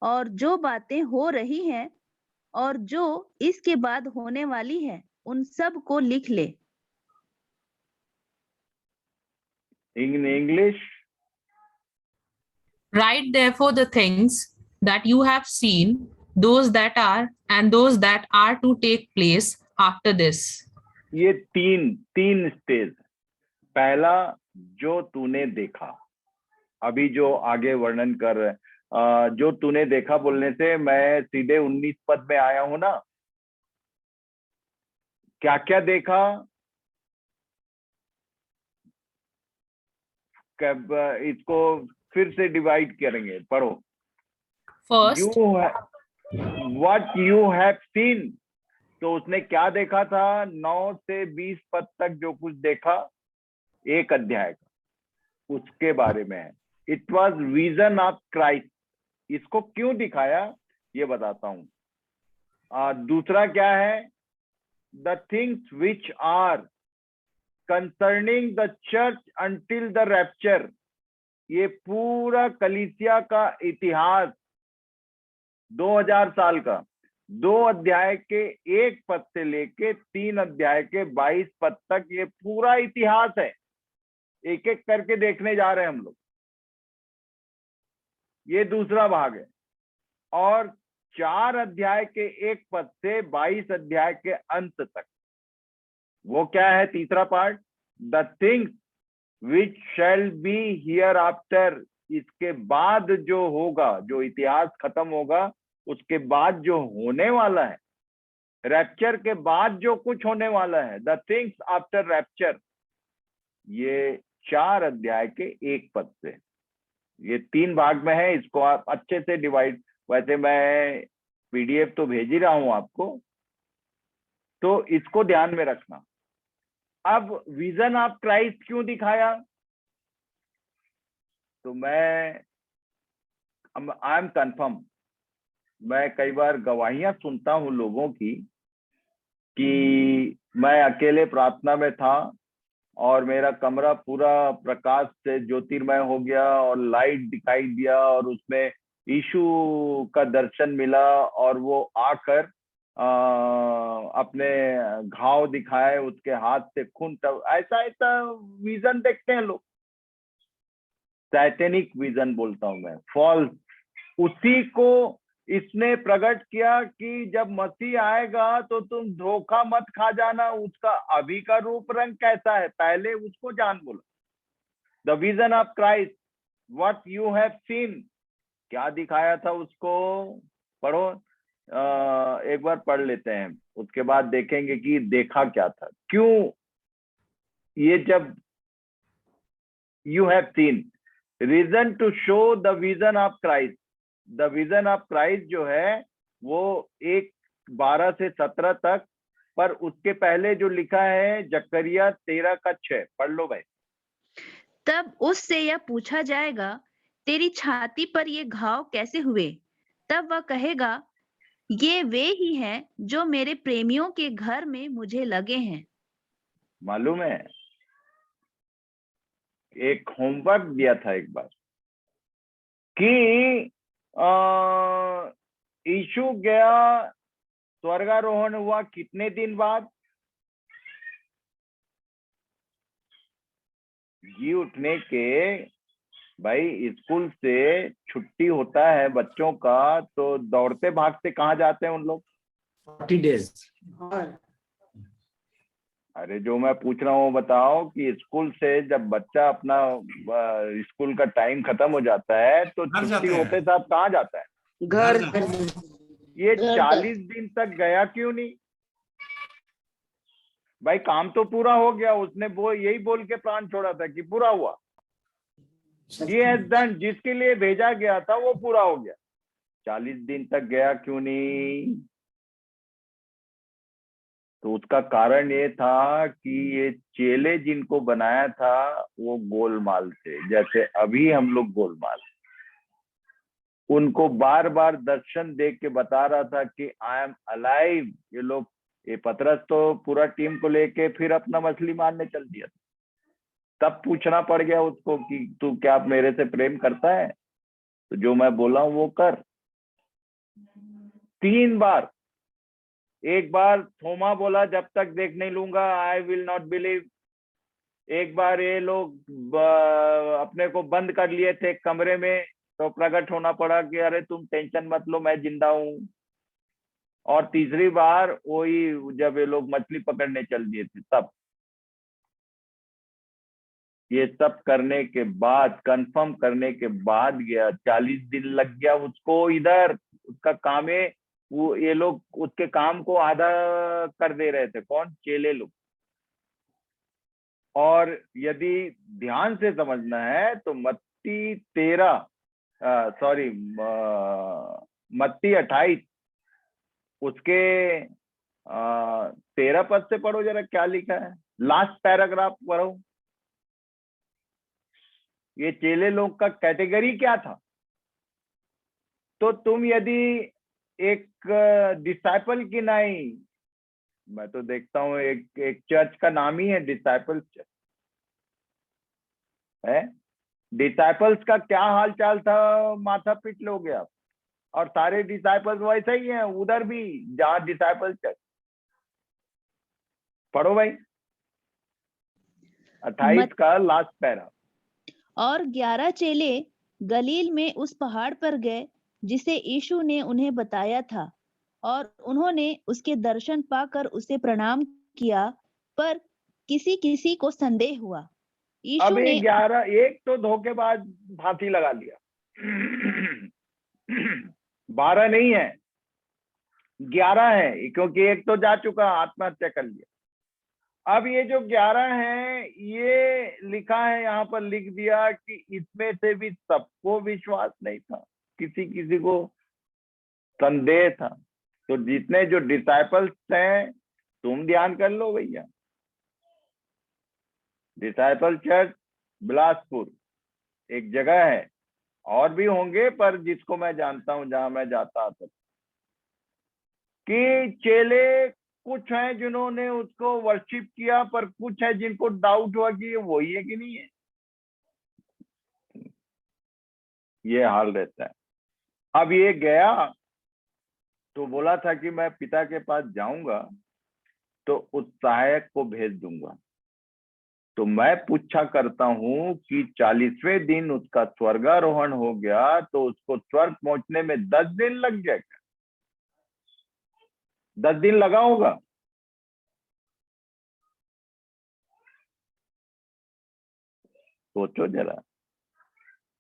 और जो बातें हो रही हैं और जो इसके बाद होने वाली है, उन सब को लिख ले। In English, Write therefore the things that you have seen, those that are and those that are to take place after this. ये तीन स्टेज। पहला, जो तूने देखा। अभी जो आगे वर्णन कर रहे हैं, जो तूने देखा बोलने से मैं सीधे 19 पद में आया हूं ना। क्या क्या देखा? इसको फिर से डिवाइड करेंगे, पढ़ो। First, what you have scene. तो उसने क्या देखा था? 9 से 20 पद तक जो कुछ देखा, 1 अध्याय का, उसके बारे में है। It was vision of Christ. इसको क्यों दिखाया ये बताता हूं। दूसरा क्या है? The things which are concerning the church until the rapture. ये पूरा कलीसिया का इतिहास 2000 साल का, 2 अध्याय के 1 पद से लेके 3 अध्याय के 22 पद तक ये पूरा इतिहास है। एक एक करके देखने जा रहे हैं हम लोग। ये दूसरा भाग है। और 4 अध्याय के 1 पद से 22 अध्याय के अंत तक, वो क्या है? तीसरा part, the things which shall be here after. इसके बाद जो होगा, जो इतिहास खत्म होगा, उसके बाद जो होने वाला है, रैप्चर के बाद जो कुछ होने वाला है, द थिंग्स आफ्टर रैप्चर। ये 4 अध्याय के 1 पद से, ये 3 भाग में है। इसको आप अच्छे से डिवाइड, वैसे मैं पीडीएफ तो भेज ही रहा हूं आपको, तो इसको ध्यान में रखना। अब विजन ऑफ क्राइस्ट क्यों दिखाया? तो आई एम कंफर्म, मैं कई बार गवाहियां सुनता हूं लोगों की कि मैं अकेले प्रार्थना में था और मेरा कमरा पूरा प्रकाश से ज्योतिर्मय हो गया और लाइट दिखाई दिया और उसमें यीशु का दर्शन मिला और वो आकर अपने घाव दिखाए, उसके हाथ से खून। ऐसा विजन देखते हैं लोग। सैटेनिक विजन बोलता हूं मैं, फॉल्स। उसी को इसने प्रकट किया कि जब मसीह आएगा तो तुम धोखा मत खा जाना। उसका अभी का रूप रंग कैसा है, पहले उसको जान बोला। The vision of Christ, what you have scene. क्या दिखाया था उसको? पढ़ो, एक बार पढ़ लेते हैं, उसके बाद देखेंगे कि देखा क्या था। क्यों ये जब you have seen, reason to show the vision of Christ. The vision of Christ जो है वो 1:12 से 17 तक, पर उसके पहले जो लिखा है जकरिया 13:6, पढ़ लो भाई। तब उससे यह पूछा जाएगा, तेरी छाती पर ये घाव कैसे हुए? तब वह कहेगा, ये वे ही हैं जो मेरे प्रेमियों के घर में मुझे लगे हैं। मालूम है, एक होमवर्क दिया था एक बार कि यीशु गया, स्वर्गारोहण हुआ कितने दिन बाद? जी उठने के, भाई स्कूल से छुट्टी होता है बच्चों का तो दौड़ते भागते कहाँ जाते हैं उन लोग? 40 days। अरे जो मैं पूछ रहा हूँ बताओ कि स्कूल से जब बच्चा अपना स्कूल का टाइम खत्म हो जाता है तो छुट्टी होते साथ कहाँ जाता है? घर। ये 40 दिन तक गया क्यों नहीं? भाई काम तो पूरा हो गया, उसने यही बोल के प्राण छोड़ा था कि पूरा हुआ। ये हैज डन, जिसके लिए भेजा गया था वो पूरा हो गया। 40 दिन तक गया क्यों नहीं? तो उसका कारण ये था कि ये चेले जिनको बनाया था वो गोलमाल थे, जैसे अभी हम लोग गोलमाल। उनको बार बार दर्शन देख के बता रहा था कि आई एम अलाइव। ये लोग, ये पतरस तो पूरा टीम को लेके फिर अपना मछली मारने चल दिया। तब पूछना पड़ गया उसको कि तू क्या मेरे से प्रेम करता है? तो जो मैं बोला हूं वो कर। 3 बार। एक बार थोमा बोला जब तक देख नहीं लूंगा आई विल नॉट बिलीव। एक बार ये लोग अपने को बंद कर लिए थे कमरे में तो प्रकट होना पड़ा कि अरे तुम टेंशन मत लो मैं जिंदा हूं। और तीसरी बार वही जब ये लोग मछली पकड़ने चल दिए थे तब। ये सब करने के बाद, कंफर्म करने के बाद गया। 40 दिन लग गया उसको इधर। उसका काम है वो, ये लोग उसके काम को आधा कर दे रहे थे। कौन? चेले लोग। और यदि ध्यान से समझना है तो मत्ती 28 उसके 13 पद से पढ़ो जरा, क्या लिखा है? लास्ट पैराग्राफ पढ़ो। ये चेले लोग का कैटेगरी क्या था? तो तुम यदि एक डिसाइपल की नहीं, मैं तो देखता हूँ एक चर्च का नाम ही है डिसाइपल चर्च है। डिसाइपल्स का क्या हाल चाल था? माथा पीट लोगे आप। और सारे डिसाइपल्स वैसे ही हैं उधर भी जहाँ डिसाइपल चर्च। पढ़ो भाई 28 का लास्ट पैरा। और 11 चेले गलील में उस पहाड़ पर गए जिसे यीशु ने उन्हें बताया था, और उन्होंने उसके दर्शन पाकर उसे प्रणाम किया, पर किसी किसी को संदेह हुआ। यीशु अब ने 11, एक तो धोखेबाज फांसी लगा लिया। 12 नहीं है, 11 है, क्योंकि एक तो जा चुका, आत्महत्या कर लिया। अब ये जो 11 है, ये लिखा है यहाँ पर, लिख दिया कि इसमें से भी सबको विश्वास नहीं था, किसी किसी को संदेह था। तो जितने जो डिसाइपल्स हैं, तुम ध्यान कर लो भैया। डिसाइपल चर्च बिलासपुर एक जगह है, और भी होंगे, पर जिसको मैं जानता हूं, जहां मैं जाता आता कि चेले कुछ हैं जिन्होंने उसको वर्शिप किया, पर कुछ है जिनको डाउट हुआ कि ये वही है कि नहीं है। ये हाल रहता है। अब ये गया तो बोला था कि मैं पिता के पास जाऊंगा तो उस सहायक को भेज दूंगा। तो मैं पूछा करता हूं कि 40वें दिन उसका स्वर्गारोहण हो गया तो उसको स्वर्ग पहुंचने में 10 दिन लग गया क्या? 10 दिन लगा होगा। सोचो जरा।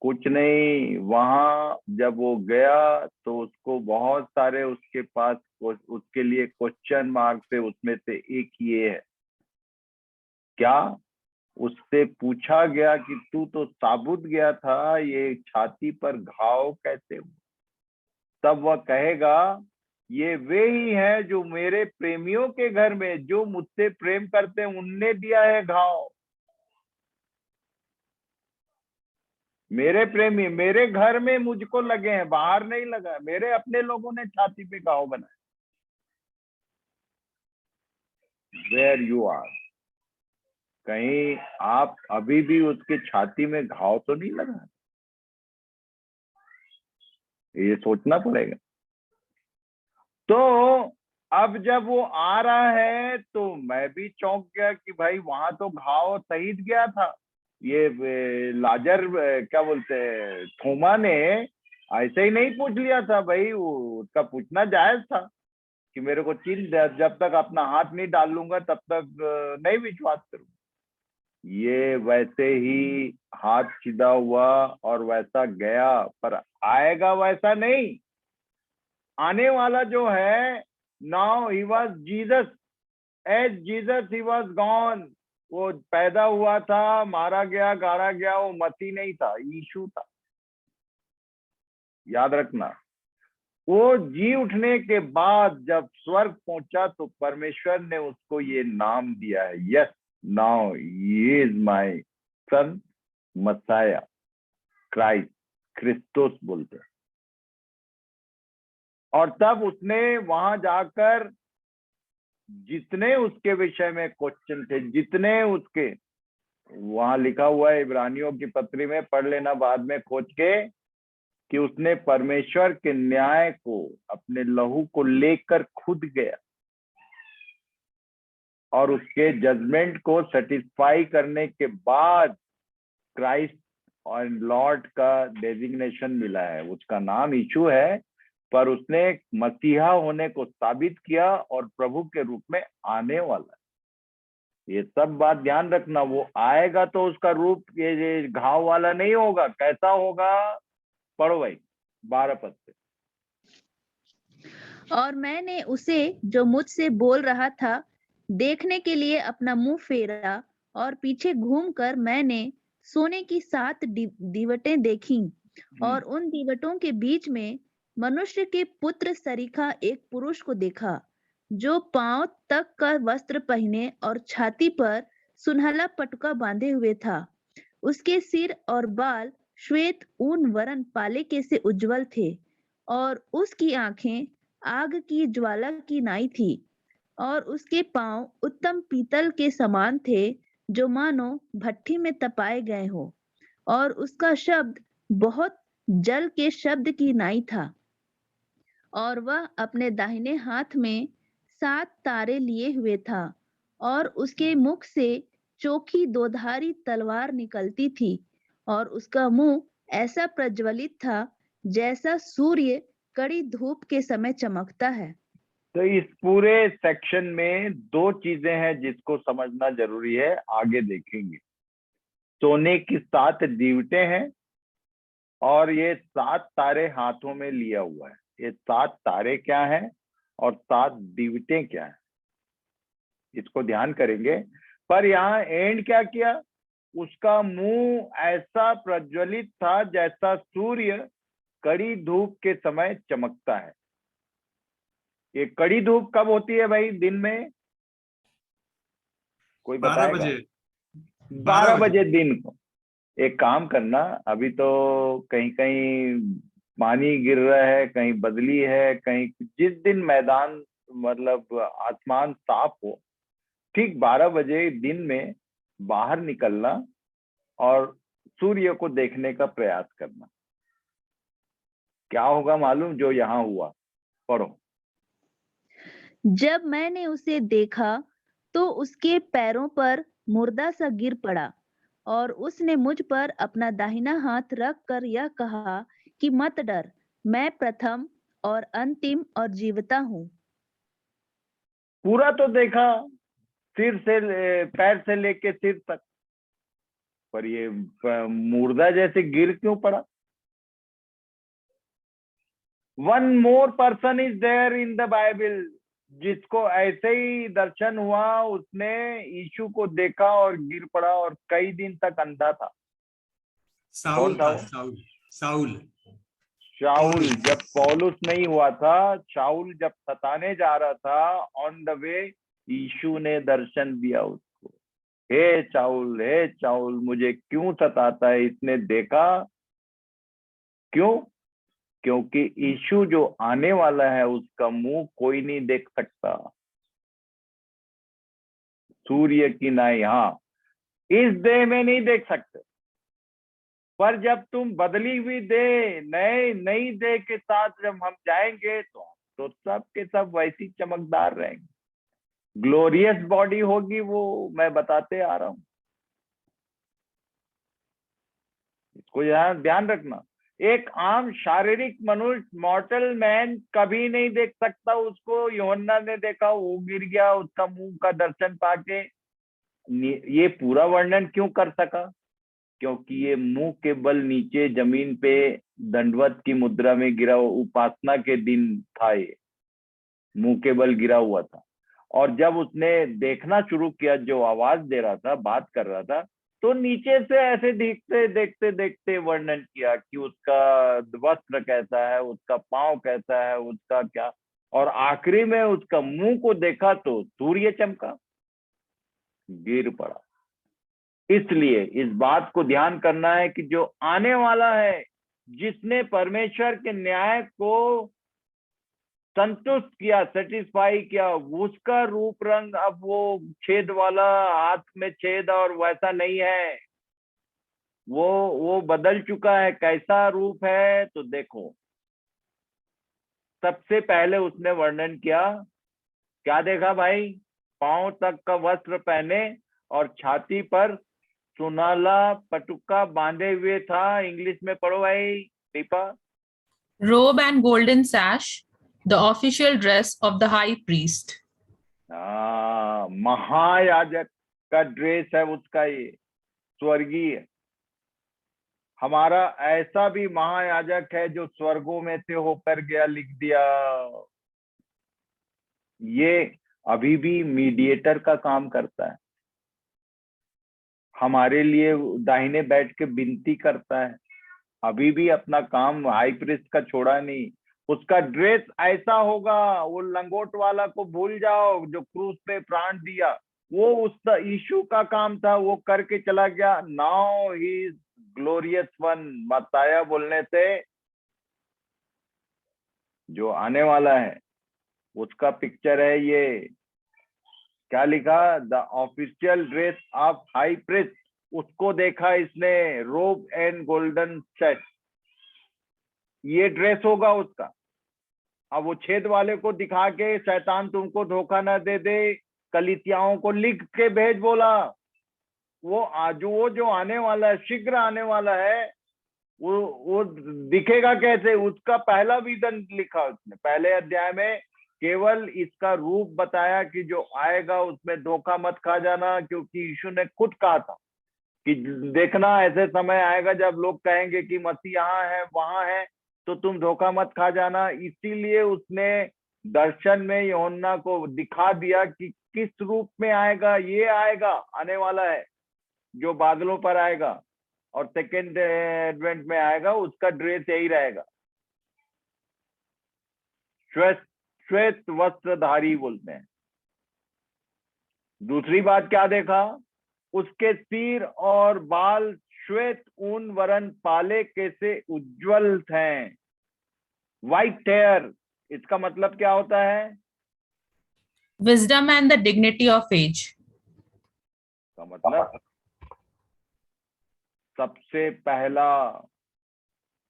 कुछ नहीं, वहां जब वो गया तो उसको बहुत सारे उसके पास उसके लिए क्वेश्चन मार्क थे। उसमें से एक ये है, क्या उससे पूछा गया कि तू तो साबुत गया था, ये छाती पर घाव कैसे हुआ? तब वह कहेगा, ये वे ही हैं जो मेरे प्रेमियों के घर में, जो मुझसे प्रेम करते हैं, उनने दिया है घाव। मेरे प्रेमी मेरे घर में मुझको लगे हैं, बाहर नहीं लगा, मेरे अपने लोगों ने छाती पे घाव बनाया। वेयर यू आर, कहीं आप अभी भी उसके छाती में घाव तो नहीं लगा? ये सोचना पड़ेगा। तो अब जब वो आ रहा है तो मैं भी चौंक गया कि भाई वहां तो घाव सहित गया था। ये लाजर क्या बोलते हैं, थोमा ने ऐसे ही नहीं पूछ लिया था भाई, वो उसका पूछना जायज था कि मेरे को चिन्ह दे, जब तक अपना हाथ नहीं डाल लूंगा तब तक नहीं विश्वास करूंगा। ये वैसे ही हाथ सीधा हुआ और वैसा गया, पर आएगा वैसा नहीं। आने वाला जो है, now he was Jesus, as Jesus he was gone. वो पैदा हुआ था, मारा गया, गाड़ा गया, वो मसीह नहीं था, यीशु था। याद रखना, वो जी उठने के बाद जब स्वर्ग पहुंचा तो परमेश्वर ने उसको ये नाम दिया है, yes now he is my son मसाया, क्राइस्ट, क्रिस्तोस बोलते हैं। और तब उसने वहां जाकर जितने उसके विषय में क्वेश्चन थे, जितने उसके, वहां लिखा हुआ है इब्रानियों की पत्री में, पढ़ लेना बाद में खोज के, कि उसने परमेश्वर के न्याय को, अपने लहू को लेकर खुद गया और उसके जजमेंट को सेटिस्फाई करने के बाद क्राइस्ट और लॉर्ड का डेजिग्नेशन मिला है। उसका नाम यीशु है, पर उसने मसीहा होने को साबित किया और प्रभु के रूप में आने वाला है। ये सब बात ध्यान रखना। वो आएगा तो उसका रूप ये घाव वाला नहीं होगा। कैसा होगा? पढ़ो भाई 12 पद से। और मैंने उसे जो मुझसे बोल रहा था देखने के लिए अपना मुंह फेरा, और पीछे घूमकर मैंने सोने की 7 दीवटें देखी, और उन दीवटों के बीच में मनुष्य के पुत्र सरीखा एक पुरुष को देखा, जो पांव तक का वस्त्र पहने और छाती पर सुनहला पटुका बांधे हुए था। उसके सिर और बाल श्वेत ऊन वरन पाले के से उज्जवल थे, और उसकी आंखें आग की ज्वाला की नाई थी, और उसके पांव उत्तम पीतल के समान थे, जो मानो भट्ठी में तपाए गए हो, और उसका शब्द बहुत जल के शब्द की नाई था। और वह अपने दाहिने हाथ में 7 तारे लिए हुए था, और उसके मुख से चोखी दोधारी तलवार निकलती थी, और उसका मुंह ऐसा प्रज्वलित था जैसा सूर्य कड़ी धूप के समय चमकता है। तो इस पूरे सेक्शन में 2 चीजें हैं जिसको समझना जरूरी है, आगे देखेंगे। सोने की 7 दीवटें हैं और ये 7 तारे हाथों में लिया हुआ है। ये 7 तारे क्या हैं और 7 दीवटें क्या हैं, इसको ध्यान करेंगे। पर यहाँ एंड क्या किया? उसका मुंह ऐसा प्रज्वलित था जैसा सूर्य कड़ी धूप के समय चमकता है। ये कड़ी धूप कब होती है भाई? दिन में कोई 12 बताएगा? बजे 12 बजे दिन को। एक काम करना, अभी तो कहीं कहीं पानी गिर रहा है, कहीं बदली है, कहीं, जिस दिन मैदान मतलब आसमान साफ हो, ठीक 12 बजे दिन में बाहर निकलना और सूर्य को देखने का प्रयास करना। क्या होगा मालूम? जो यहाँ हुआ, पढ़ो। जब मैंने उसे देखा तो उसके पैरों पर मुर्दा सा गिर पड़ा, और उसने मुझ पर अपना दाहिना हाथ रख कर यह कहा कि मत डर, मैं प्रथम और अंतिम और जीवता हूँ। पूरा तो देखा, सिर से पैर से लेके सिर तक, पर ये मुर्दा जैसे गिर क्यों पड़ा? One more person is there in the Bible जिसको ऐसे ही दर्शन हुआ, उसने यीशु को देखा और गिर पड़ा और कई दिन तक अंधा था। साउल कौन था था, वो? साउल साउल शाऊल। जब पौलुस नहीं हुआ था, शाऊल जब सताने जा रहा था, ऑन द वे यीशु ने दर्शन दिया उसको। हे शाऊल, हे शाऊल, मुझे क्यों सताता है? इसने देखा। क्यों? क्योंकि यीशु जो आने वाला है उसका मुंह कोई नहीं देख सकता। सूर्य की नाई, हाँ, इस देह में नहीं देख सकते, पर जब तुम बदली हुई देह, नई देह के साथ जब हम जाएंगे तो तो सब के सब वैसी चमकदार रहेंगे। ग्लोरियस बॉडी होगी वो, मैं बताते आ रहा हूं, इसको यहाँ ध्यान रखना। एक आम शारीरिक मनुष्य, मॉर्टल मैन, कभी नहीं देख सकता उसको। यूहन्ना ने देखा, वो गिर गया, उसका मुंह का दर्शन पाके। ये पूरा वर्णन क्यों कर सका? क्योंकि ये मुंह के बल नीचे जमीन पे दंडवत की मुद्रा में गिरा, उपासना के दिन था, ये मुंह के बल गिरा हुआ था। और जब उसने देखना शुरू किया, जो आवाज दे रहा था, बात कर रहा था, तो नीचे से ऐसे देखते देखते देखते वर्णन किया कि उसका वस्त्र कैसा है, उसका पांव कैसा है, उसका क्या, और आखिरी में उसका मुंह को देखा तो सूर्य चमका, गिर पड़ा। इसलिए इस बात को ध्यान करना है कि जो आने वाला है, जिसने परमेश्वर के न्याय को संतुष्ट किया, सेटिस्फाई किया, उसका रूप रंग अब वो छेद वाला, हाथ में छेद और वैसा नहीं है, वो बदल चुका है। कैसा रूप है? तो देखो, सबसे पहले उसने वर्णन किया, क्या देखा भाई? पांव तक का वस्त्र पहने और छाती पर सुनहला पटुका बांधे हुए था। इंग्लिश में पढ़ो भाई Deepa. Robe and golden sash, the official dress of the high priest. महायाजक का ड्रेस है उसका, ये स्वर्गीय। हमारा ऐसा भी महायाजक है जो स्वर्गों में से होकर गया, लिख दिया। ये अभी भी मीडिएटर का काम करता है, हमारे लिए दाहिने बैठ के विनती करता है, अभी भी अपना काम हाई प्रीस्ट का छोड़ा नहीं। उसका ड्रेस ऐसा होगा, वो लंगोट वाला को भूल जाओ जो क्रूस पे प्राण दिया, वो उसका यीशु का काम था, वो करके चला गया। Now he is glorious one. मत्ताया बोलने से जो आने वाला है उसका पिक्चर है ये। क्या लिखा? The official dress of high priest. उसको देखा इसने, रोब एंड गोल्डन सेट, ये ड्रेस होगा उसका। अब वो छेद वाले को दिखा के, शैतान तुमको धोखा ना दे दे, कलीसियाओं को लिख के भेज बोला। वो जो आने वाला है, शीघ्र आने वाला है, वो दिखेगा कैसे? उसका पहला विधन लिखा उसने पहले अध्याय में। केवल इसका रूप बताया कि जो आएगा उसमें धोखा मत खा जाना, क्योंकि यीशु ने खुद कहा था कि देखना ऐसे समय आएगा जब लोग कहेंगे कि मसीह यहाँ है वहां है, तो तुम धोखा मत खा जाना। इसीलिए उसने दर्शन में यूहन्ना को दिखा दिया कि किस रूप में आएगा। ये आएगा, आने वाला है, जो बादलों पर आएगा और सेकेंड एडवेंट में आएगा, उसका ड्रेस यही रहेगा, श्वेत वस्त्रधारी बोलते हैं। दूसरी बात क्या देखा? उसके सिर और बाल श्वेत ऊन वरन पाले कैसे उज्जवल थे। व्हाइट हेयर, इसका मतलब क्या होता है? Wisdom and the dignity of age. का मतलब सबसे पहला,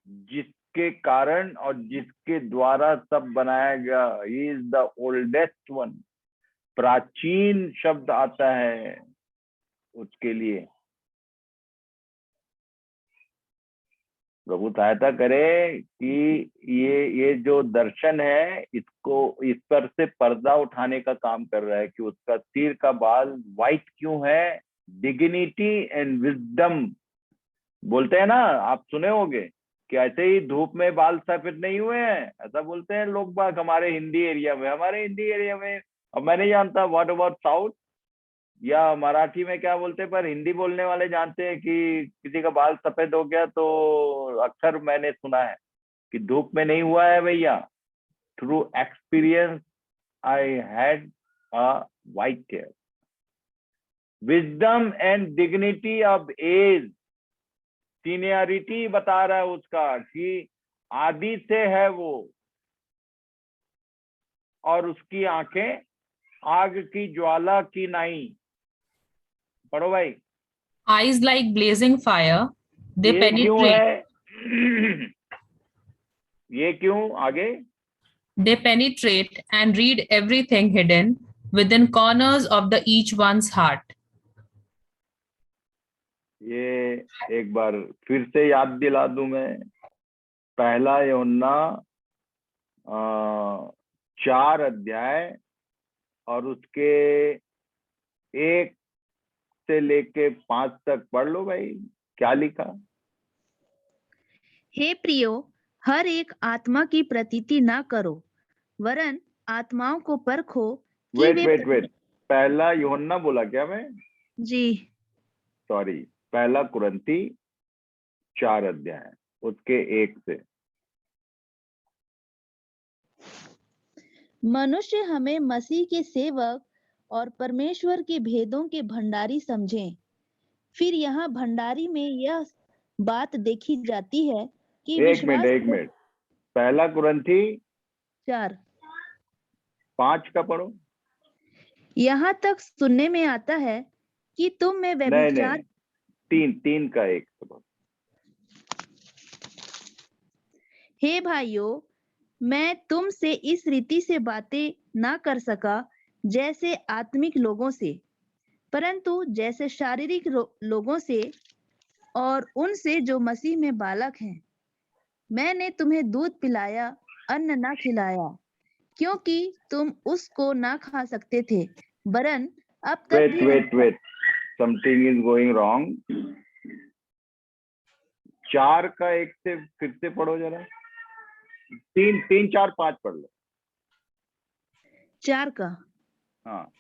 जिसके कारण और जिसके द्वारा सब बनाया गया, he is the oldest one. प्राचीन शब्द आता है उसके लिए। प्रभु सहायता करे कि ये जो दर्शन है, इसको, इस पर से पर्दा उठाने का काम कर रहा है कि उसका सिर का बाल व्हाइट क्यों है। डिग्निटी एंड विजडम बोलते हैं ना, आप सुने होंगे कि ऐसे ही धूप में बाल सफेद नहीं हुए हैं, ऐसा बोलते हैं लोग बाग हमारे हिंदी एरिया में। अब मैं नहीं जानता व्हाट अबाउट साउथ या मराठी में क्या बोलते हैं, पर हिंदी बोलने वाले जानते हैं कि किसी का बाल सफेद हो गया तो अक्सर मैंने सुना है कि धूप में नहीं हुआ है भैया। Through experience I had a white hair. Wisdom and dignity of age, seniority बता रहा है उसका कि आदि से है वो, और उसकी आंखें आग की ज्वाला की नाई। पढ़ो भाई। Eyes like blazing fire, they ये क्यों penetrate. है? ये क्यों? आगे They penetrate and read everything hidden within corners of the each one's heart. ये एक बार फिर से याद दिला दूं मैं, पहला यूहन्ना 4 अध्याय और उसके 1 से लेके 5 तक पढ़ लो भाई, क्या लिखा। हे प्रियो, हर एक आत्मा की प्रतीति ना करो, वरन आत्माओं को परखो कि वेट, पहला यूहन्ना बोला क्या मैं? जी, सॉरी, पहला कुरिन्थी 4 अध्याय उसके 1 से। मनुष्य हमें मसीह के सेवक और परमेश्वर के भेदों के भंडारी समझें। फिर यहाँ भंडारी में यह बात देखी जाती है कि एक मिनट, पहला कुरिन्थी 4:5 का पढ़ो। यहाँ तक सुनने में आता है कि तुम में व्यभिचार, 3 का 1 से पढ़ो। हे भाइयों, मैं तुमसे इस रीति से बातें ना कर सका जैसे आत्मिक लोगों से, परंतु जैसे शारीरिक लोगों से और उनसे जो मसीह में बालक हैं। मैंने तुम्हें दूध पिलाया, अन्न ना खिलाया, क्योंकि तुम उसको ना खा सकते थे, वरन अब तक wait, something is going wrong. 4 का 1 से फिर से पढ़ो जरा। 3, 4, 5 पढ़ लो। 4 का। हाँ।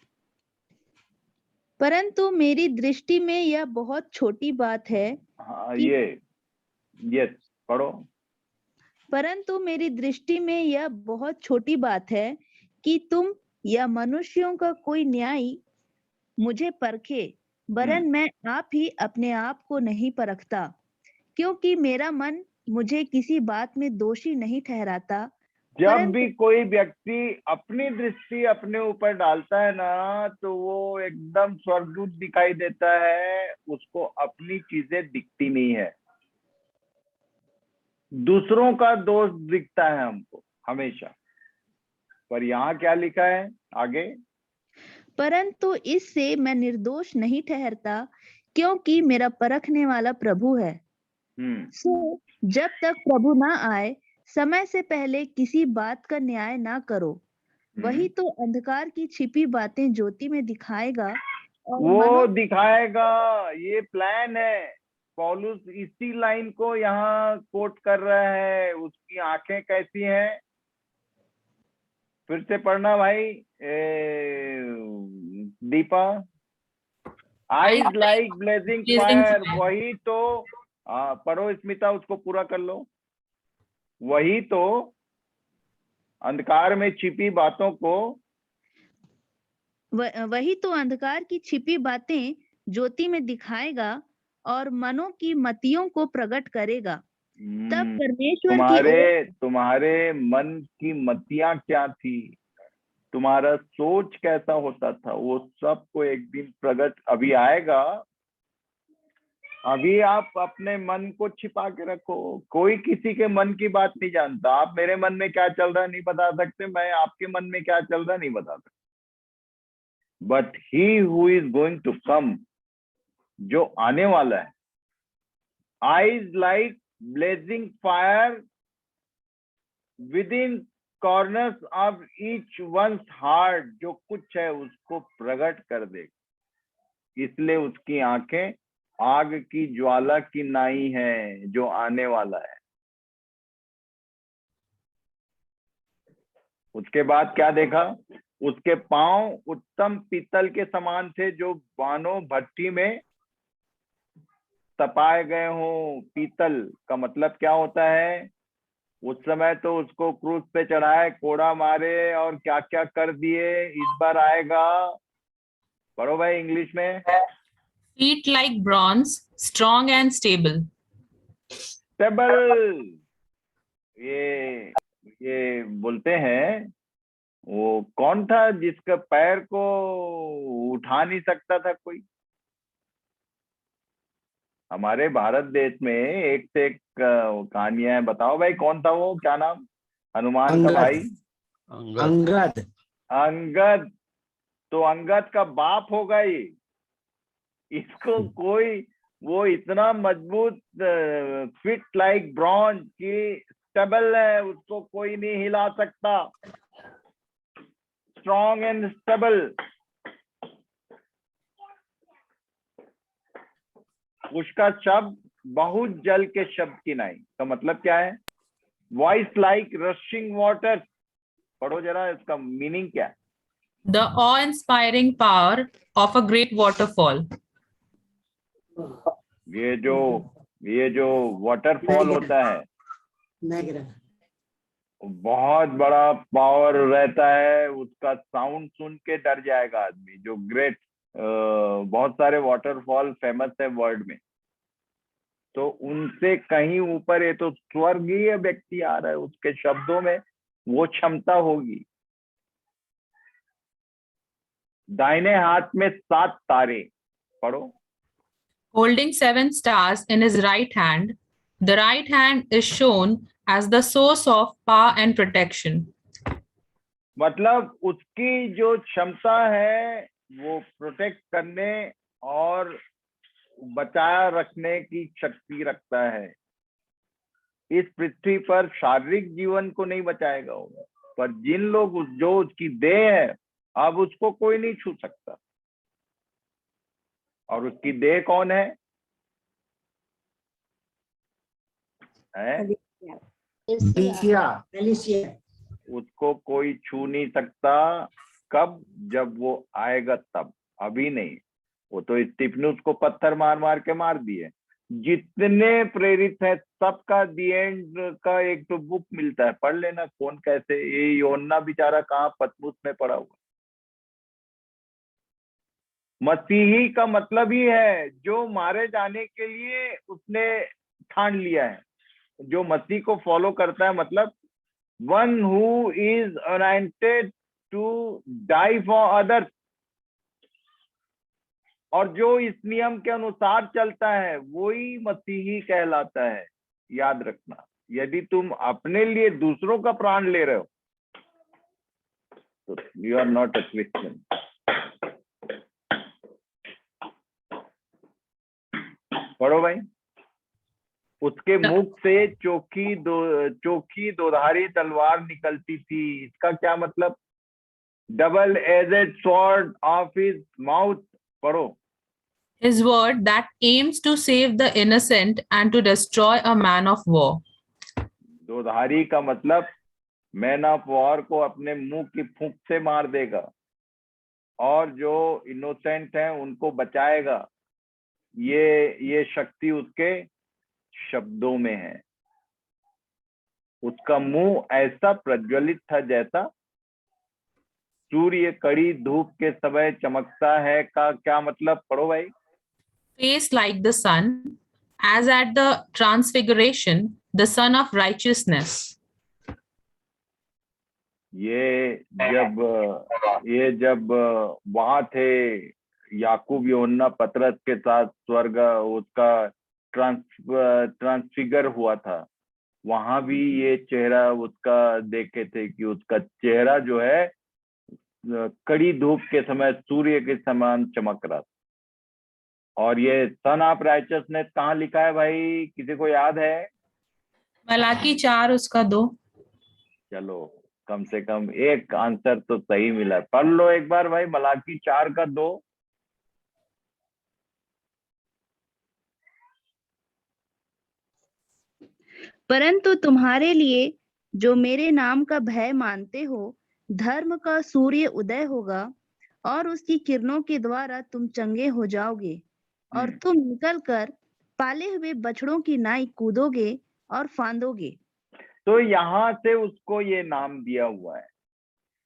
परंतु मेरी दृष्टि में यह बहुत छोटी बात है। हाँ, ये पढ़ो। परंतु मेरी दृष्टि में यह बहुत छोटी बात है कि तुम या मनुष्यों का कोई न्याय मुझे परखे, वरन मैं आप ही अपने आप को नहीं परखता, क्योंकि मेरा मन मुझे किसी बात में दोषी नहीं ठहराता। जब भी कोई व्यक्ति अपनी दृष्टि अपने ऊपर डालता है ना, तो वो एकदम स्वर्गदूत दिखाई देता है, उसको अपनी चीजें दिखती नहीं है, दूसरों का दोष दिखता है हमको हमेशा। पर यहाँ क्या लिखा है आगे? परंतु इससे मैं निर्दोष नहीं ठहरता, क्योंकि मेरा परखने वाला प्रभु है। सो जब तक प्रभु ना आए, समय से पहले किसी बात का न्याय ना करो। वही तो अंधकार की छिपी बातें ज्योति में दिखाएगा और वो दिखाएगा, ये प्लान है। पौलुस इसी लाइन को यहाँ कोट कर रहा है। उसकी आंखें कैसी हैं? फिर से पढ़ना भाई Deepa. Eyes like blazing fire. वही तो पढ़ो स्मिता, उसको पूरा कर लो। वही तो अंधकार में छिपी बातों को, वही तो अंधकार की छिपी बातें ज्योति में दिखाएगा और मनों की मतियों को प्रकट करेगा। तब परमेश्वर तुम्हारे मन की मतियां क्या थी, तुम्हारा सोच कैसा होता था, वो सबको एक दिन प्रकट अभी आएगा। अभी आप अपने मन को छिपा के रखो। कोई किसी के मन की बात नहीं जानता। आप मेरे मन में क्या चल रहा है नहीं बता सकते, मैं आपके मन में क्या चल रहा है नहीं बता सकता। But he who is going to come, जो आने वाला है, eyes like blazing fire within corners of each one's heart, जो कुछ है उसको प्रकट कर देगा। इसलिए उसकी आंखें आग की ज्वाला की नाई है, जो आने वाला है। उसके बाद क्या देखा? उसके पांव उत्तम पीतल के समान थे, जो मानो भट्टी में तपाए गए हों। पीतल का मतलब क्या होता है? उस समय तो उसको क्रूस पे चढ़ाए, कोड़ा मारे और क्या क्या कर दिए। इस बार आएगा, पढ़ो भाई इंग्लिश में। Feet like bronze, strong and stable. Stable, ये बोलते हैं। वो कौन था जिसका पैर को उठा नहीं सकता था कोई? हमारे भारत देश में एक से एक कहानियां हैं। बताओ भाई कौन था वो? क्या नाम? हनुमान का भाई अंगद। अंगद, तो अंगद का बाप होगा ये। इसको कोई, वो इतना मजबूत, फिट लाइक ब्रॉन्ज की स्टेबल है, उसको कोई नहीं हिला सकता। Strong and stable. उसका शब्द बहुत जल के शब्द की नाई का मतलब क्या है? Voice like rushing water. पढ़ो जरा, इसका मीनिंग क्या है? The awe-inspiring power of a great waterfall. ये जो वाटरफॉल होता है, बहुत बड़ा पावर रहता है, उसका साउंड सुन के डर जाएगा आदमी। जो ग्रेट, बहुत सारे वाटरफॉल फेमस है वर्ल्ड में, तो उनसे कहीं ऊपर ये तो स्वर्गीय व्यक्ति आ रहा है, उसके शब्दों में वो क्षमता होगी। दाहिने हाथ में 7 तारे। पढ़ो। Holding 7 stars in his right hand, the right hand is shown as the source of power and protection. मतलब उसकी जो क्षमता है वो प्रोटेक्ट करने और बचाया रखने की शक्ति रखता है। इस पृथ्वी पर शारीरिक जीवन को नहीं बचाएगा होगा, पर जिन लोग जो उसकी देह है, अब उसको कोई नहीं छू सकता। और उसकी देह कौन है? उसको कोई छू नहीं सकता। कब? जब वो आएगा तब, अभी नहीं। वो तो स्टीफनुस को पत्थर मार मार के मार दिए। जितने प्रेरित है सबका दी एंड का एक तो बुक मिलता है, पढ़ लेना कौन कैसे। ये योन्ना बेचारा कहाँ पतमुस में पड़ा हुआ। मसीही का मतलब ही है जो मारे जाने के लिए उसने ठान लिया है। जो मसीह को फॉलो करता है, मतलब one who is anointed to die for others. और जो इस नियम के अनुसार चलता है वही मसीही कहलाता है। याद रखना, यदि तुम अपने लिए दूसरों का प्राण ले रहे हो तो you are not a Christian. पढ़ो भाई। उसके मुख से चोखी दोधारी तलवार निकलती थी। इसका क्या मतलब? Double aged sword of his mouth. पढ़ो। His word that aims to save the innocent and to destroy a man of war. दोधारी का मतलब मैन ऑफ वॉर को अपने मुंह की फूंक से मार देगा और जो इनोसेंट हैं उनको बचाएगा। ये शक्ति उसके शब्दों में है। उसका मुंह ऐसा प्रज्वलित था जैसा सूर्य कड़ी धूप के समय चमकता है। का क्या मतलब? पढ़ो भाई। Face like the sun, as at the transfiguration, the Son of Righteousness. ये जब वहां थे याकूब, यूहन्ना, पतरस के साथ स्वर्ग उसका ट्रांसफिगर हुआ था, वहां भी ये चेहरा उसका देखे थे कि उसका चेहरा जो है कड़ी धूप के समय सूर्य के समान चमक रहा था। और ये सन ऑफ राइचसनेस कहाँ लिखा है भाई? किसी को याद है? मलाकी 4 उसका 2। चलो, कम से कम एक आंसर तो सही मिला। पढ़ लो एक बार भाई, मलाकी 4 का 2। परंतु तुम्हारे लिए जो मेरे नाम का भय मानते हो, धर्म का सूर्य उदय होगा और उसकी किरणों के द्वारा तुम चंगे हो जाओगे और तुम निकलकर पाले हुए बछड़ों की नाई कूदोगे और फांदोगे। तो यहाँ से उसको ये नाम दिया हुआ है,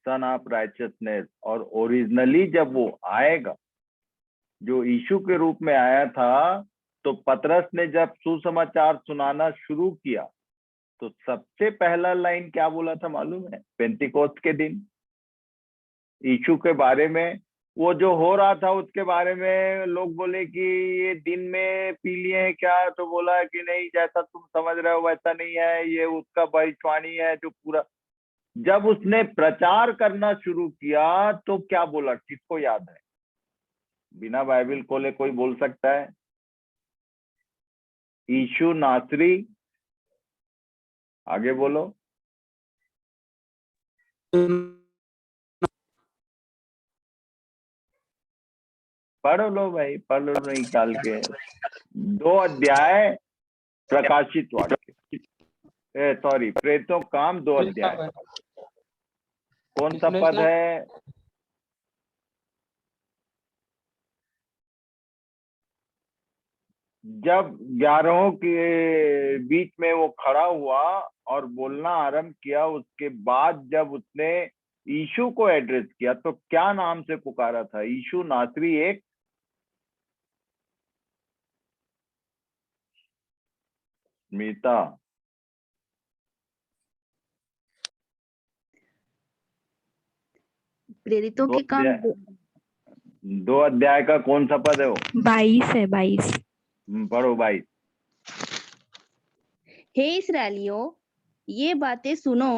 सन ऑफ राइचसनेस। और ओरिजिनली जब वो आएगा, जो यीशु के रूप में आया था, तो पतरस ने जब सुसमाचार सुनाना शुरू किया तो सबसे पहला लाइन क्या बोला था मालूम है? पेंतिकोस्त के दिन यीशु के बारे में, वो जो हो रहा था उसके बारे में लोग बोले कि ये दिन में पी लिए हैं क्या? तो बोला कि नहीं, जैसा तुम समझ रहे हो वैसा नहीं है, ये उसका भविष्यवाणी है जो पूरा। जब उसने प्रचार करना शुरू किया तो क्या बोला, किसको याद है? बिना बाइबल खोले कोई बोल सकता है? यीशु नासरी। आगे बोलो। पढ़ लो भाई, पढ़ लो निकाल के। 2 अध्याय प्रकाशित वाक्य, सॉरी प्रेतों काम 2 अध्याय। कौन सा पद है? जब 11 के बीच में वो खड़ा हुआ और बोलना आरंभ किया, उसके बाद जब उसने यीशु को एड्रेस किया तो क्या नाम से पुकारा था? यीशु नासरी एक मीता। प्रेरितों के काम 2 अध्याय का कौन सा पद है वो? 22 है, 22। पढ़ो भाई। हे इस्राएलियों, ये बातें सुनो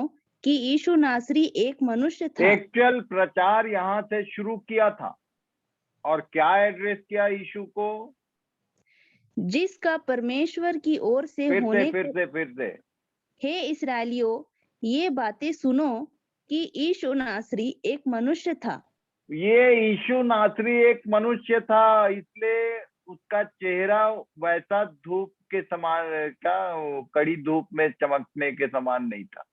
कि यीशु नासरी एक मनुष्य था। एक्चुअल प्रचार यहाँ से शुरू किया था और क्या एड्रेस किया यीशु को? जिसका परमेश्वर की ओर से होने फिर से हे इस्राएलियों, ये बातें सुनो कि यीशु नासरी एक मनुष्य था। ये यीशु नासरी एक मनुष्य था, इसलिए उसका चेहरा वैसा धूप के समान, क्या कड़ी धूप में चमकने के समान नहीं था।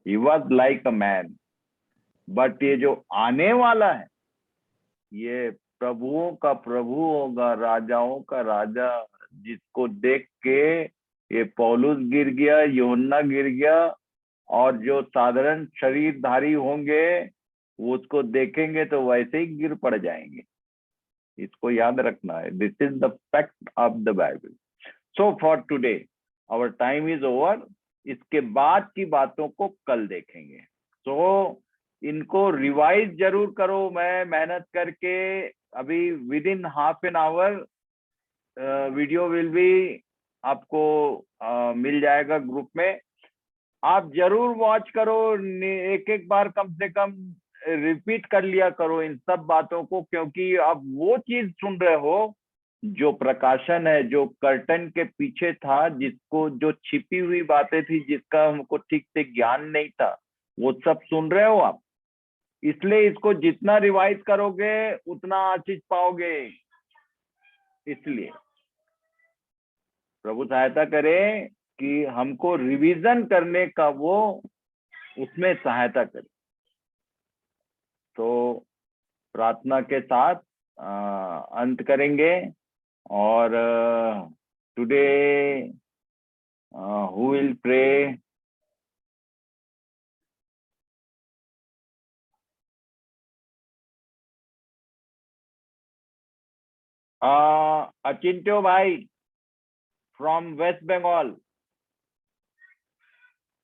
He was like a man. But ये जो आने वाला है, ये प्रभुओं का प्रभु होगा, राजाओं का राजा, जिसको देख के ये पौलुस गिर गया, यूहन्ना गिर गया, और जो साधारण शरीरधारी होंगे वो उसको देखेंगे तो वैसे ही गिर पड़ जाएंगे। इसको याद रखना है। This is the fact of the Bible. So for today our time is over. इसके बाद की बातों को कल देखेंगे। सो इनको रिवाइज जरूर करो। मैं मेहनत करके अभी with in half an hour video will be आपको मिल जाएगा ग्रुप में। आप जरूर वॉच करो, एक एक बार कम से कम रिपीट कर लिया करो इन सब बातों को, क्योंकि आप वो चीज सुन रहे हो जो प्रकाशन है, जो कर्टन के पीछे था, जिसको जो छिपी हुई बातें थी, जिसका हमको ठीक से ज्ञान नहीं था, वो सब सुन रहे हो आप। इसलिए इसको जितना रिवाइज करोगे उतना आशीष पाओगे। इसलिए प्रभु सहायता करे कि हमको रिवीजन करने का वो उसमें सहायता करे। तो प्रार्थना के साथ अंत करेंगे। और टुडे हु विल प्रे? अचिंत्यो भाई फ्रॉम वेस्ट बंगाल,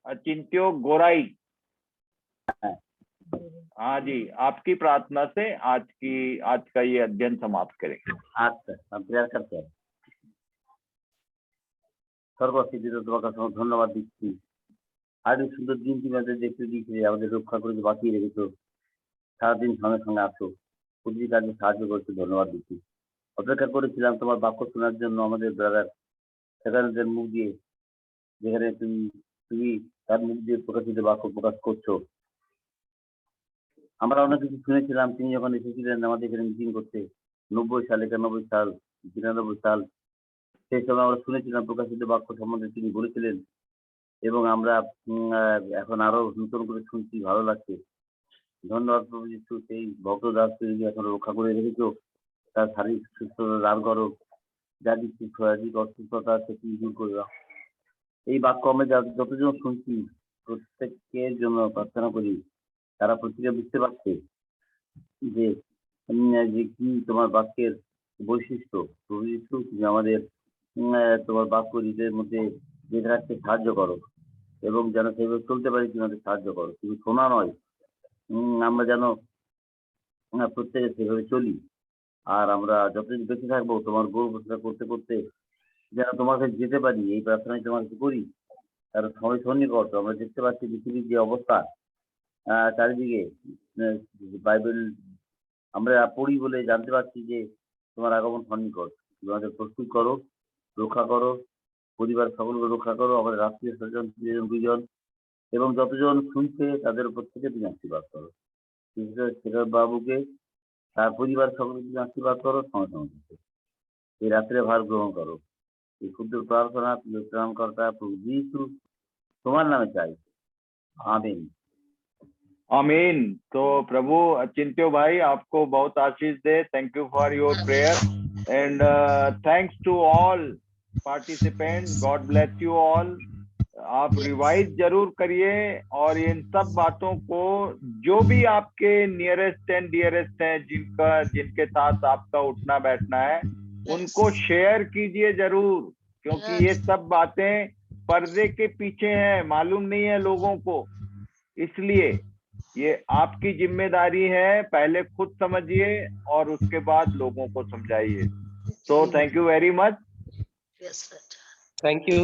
अचिंत्यो गोराई। हाँ जी, आपकी प्रार्थना से आज का ये अध्ययन समाप्त करेंगे। हम प्रेयर करते हैं। সর্বশিক্ষিত তোমার কাছে ধন্যবাদ দিচ্ছি। আজ এই সুন্দর দিনটি আমাদের দেখতে দিয়েছিলে, আমাদের রক্ষা করে বাঁচিয়ে রেখেছো, সারাদিন সঙ্গে সঙ্গে আসো, প্রতিটি কাজে সাহায্য করছো, ধন্যবাদ দিচ্ছি। অপেক্ষা করেছিলাম তোমার বাক্য শোনার জন্য আমাদের ব্রাদার সেখানে মুখ দিয়ে, যেখানে তুমি তার মুখ দিয়ে প্রকাশিত বাক্য প্রকাশ করছো। আমরা অনেক কিছু শুনেছিলাম তিনি যখন এসেছিলেন আমাদের এখানে মিটিং করতে 90 সাল, 91 সাল, 92 সাল, সেই সময় আমরা শুনেছিলাম প্রকাশিত বাক্য সম্বন্ধে তিনি বলেছিলেন, এবং আমরা এখন আরো নতুন করে শুনছি, ভালো লাগছে। ধন্যবাদ প্রভু যিশু, সেই ভক্ত দাসকে যদি এখন রক্ষা করে রেখেছো, তার শারীরিক সুস্থতা দান করো, যা কিছু শারীরিক অসুস্থতা আছে তুমি দূর করে দাও। এই বাক্য আমরা যতজন শুনছি প্রত্যেকের জন্য প্রার্থনা করি, তারা প্রত্যেকে বুঝতে পারছে যে কি তোমার বাক্যের বৈশিষ্ট্য। প্রভু যিশু, তুমি আমাদের তোমার বাক্য হৃদয়ের মধ্যে বেঁধে রাখতে সাহায্য করো, এবং যেন সেভাবে চলতে পারি তুমি আমাদের সাহায্য করো। তুমি শোনা নয়, আমরা যেন প্রত্যেকে সেভাবে চলি। আর আমরা যতদিন বেঁচে থাকবো তোমার গৌরব করতে করতে যেন তোমার কাছে যেতে পারি, এই প্রার্থনাই তোমার কাছে করি। তার সবাই সন্নিকট। আমরা দেখতে পাচ্ছি পৃথিবীর যে অবস্থা, চারিদিকে বাইবেল আমরা পড়ি বলে জানতে পারছি যে তোমার আগমন সন্নিকট। তোমাদের প্রস্তুত করো, রক্ষা করো, পরিবার সকলকে রক্ষা করো, আমাদের আত্মীয় স্বজন, প্রিয়জন, দুজন এবং যতজন শুনছে তাদের উপর থেকে তুমি আশীর্বাদ করো। বিশেষ করে শেখর বাবুকে, তার পরিবার সকলকে তুমি আশীর্বাদ করো, সঙ্গে সঙ্গে এই রাত্রে ভার গ্রহণ করো। এই ক্ষুদ্র প্রার্থনা তুমি ত্রাণকর্তা প্রভু যীশু তোমার नाम चाहे आमीन। आमीन। तो प्रभु चिंत्यो भाई आपको बहुत आशीष दे। Thank you for your prayer and thanks to all participants. God bless you all. आप रिवाइज जरूर करिए और इन सब बातों को जो भी आपके नियरेस्ट एंड डियरेस्ट हैं, जिनके साथ आपका उठना बैठना है, उनको शेयर कीजिए जरूर, क्योंकि ये सब बातें पर्दे के पीछे हैं, मालूम नहीं है लोगों को। इसलिए ये आपकी जिम्मेदारी है, पहले खुद समझिए और उसके बाद लोगों को समझाइए। तो thank you very much. Thank you.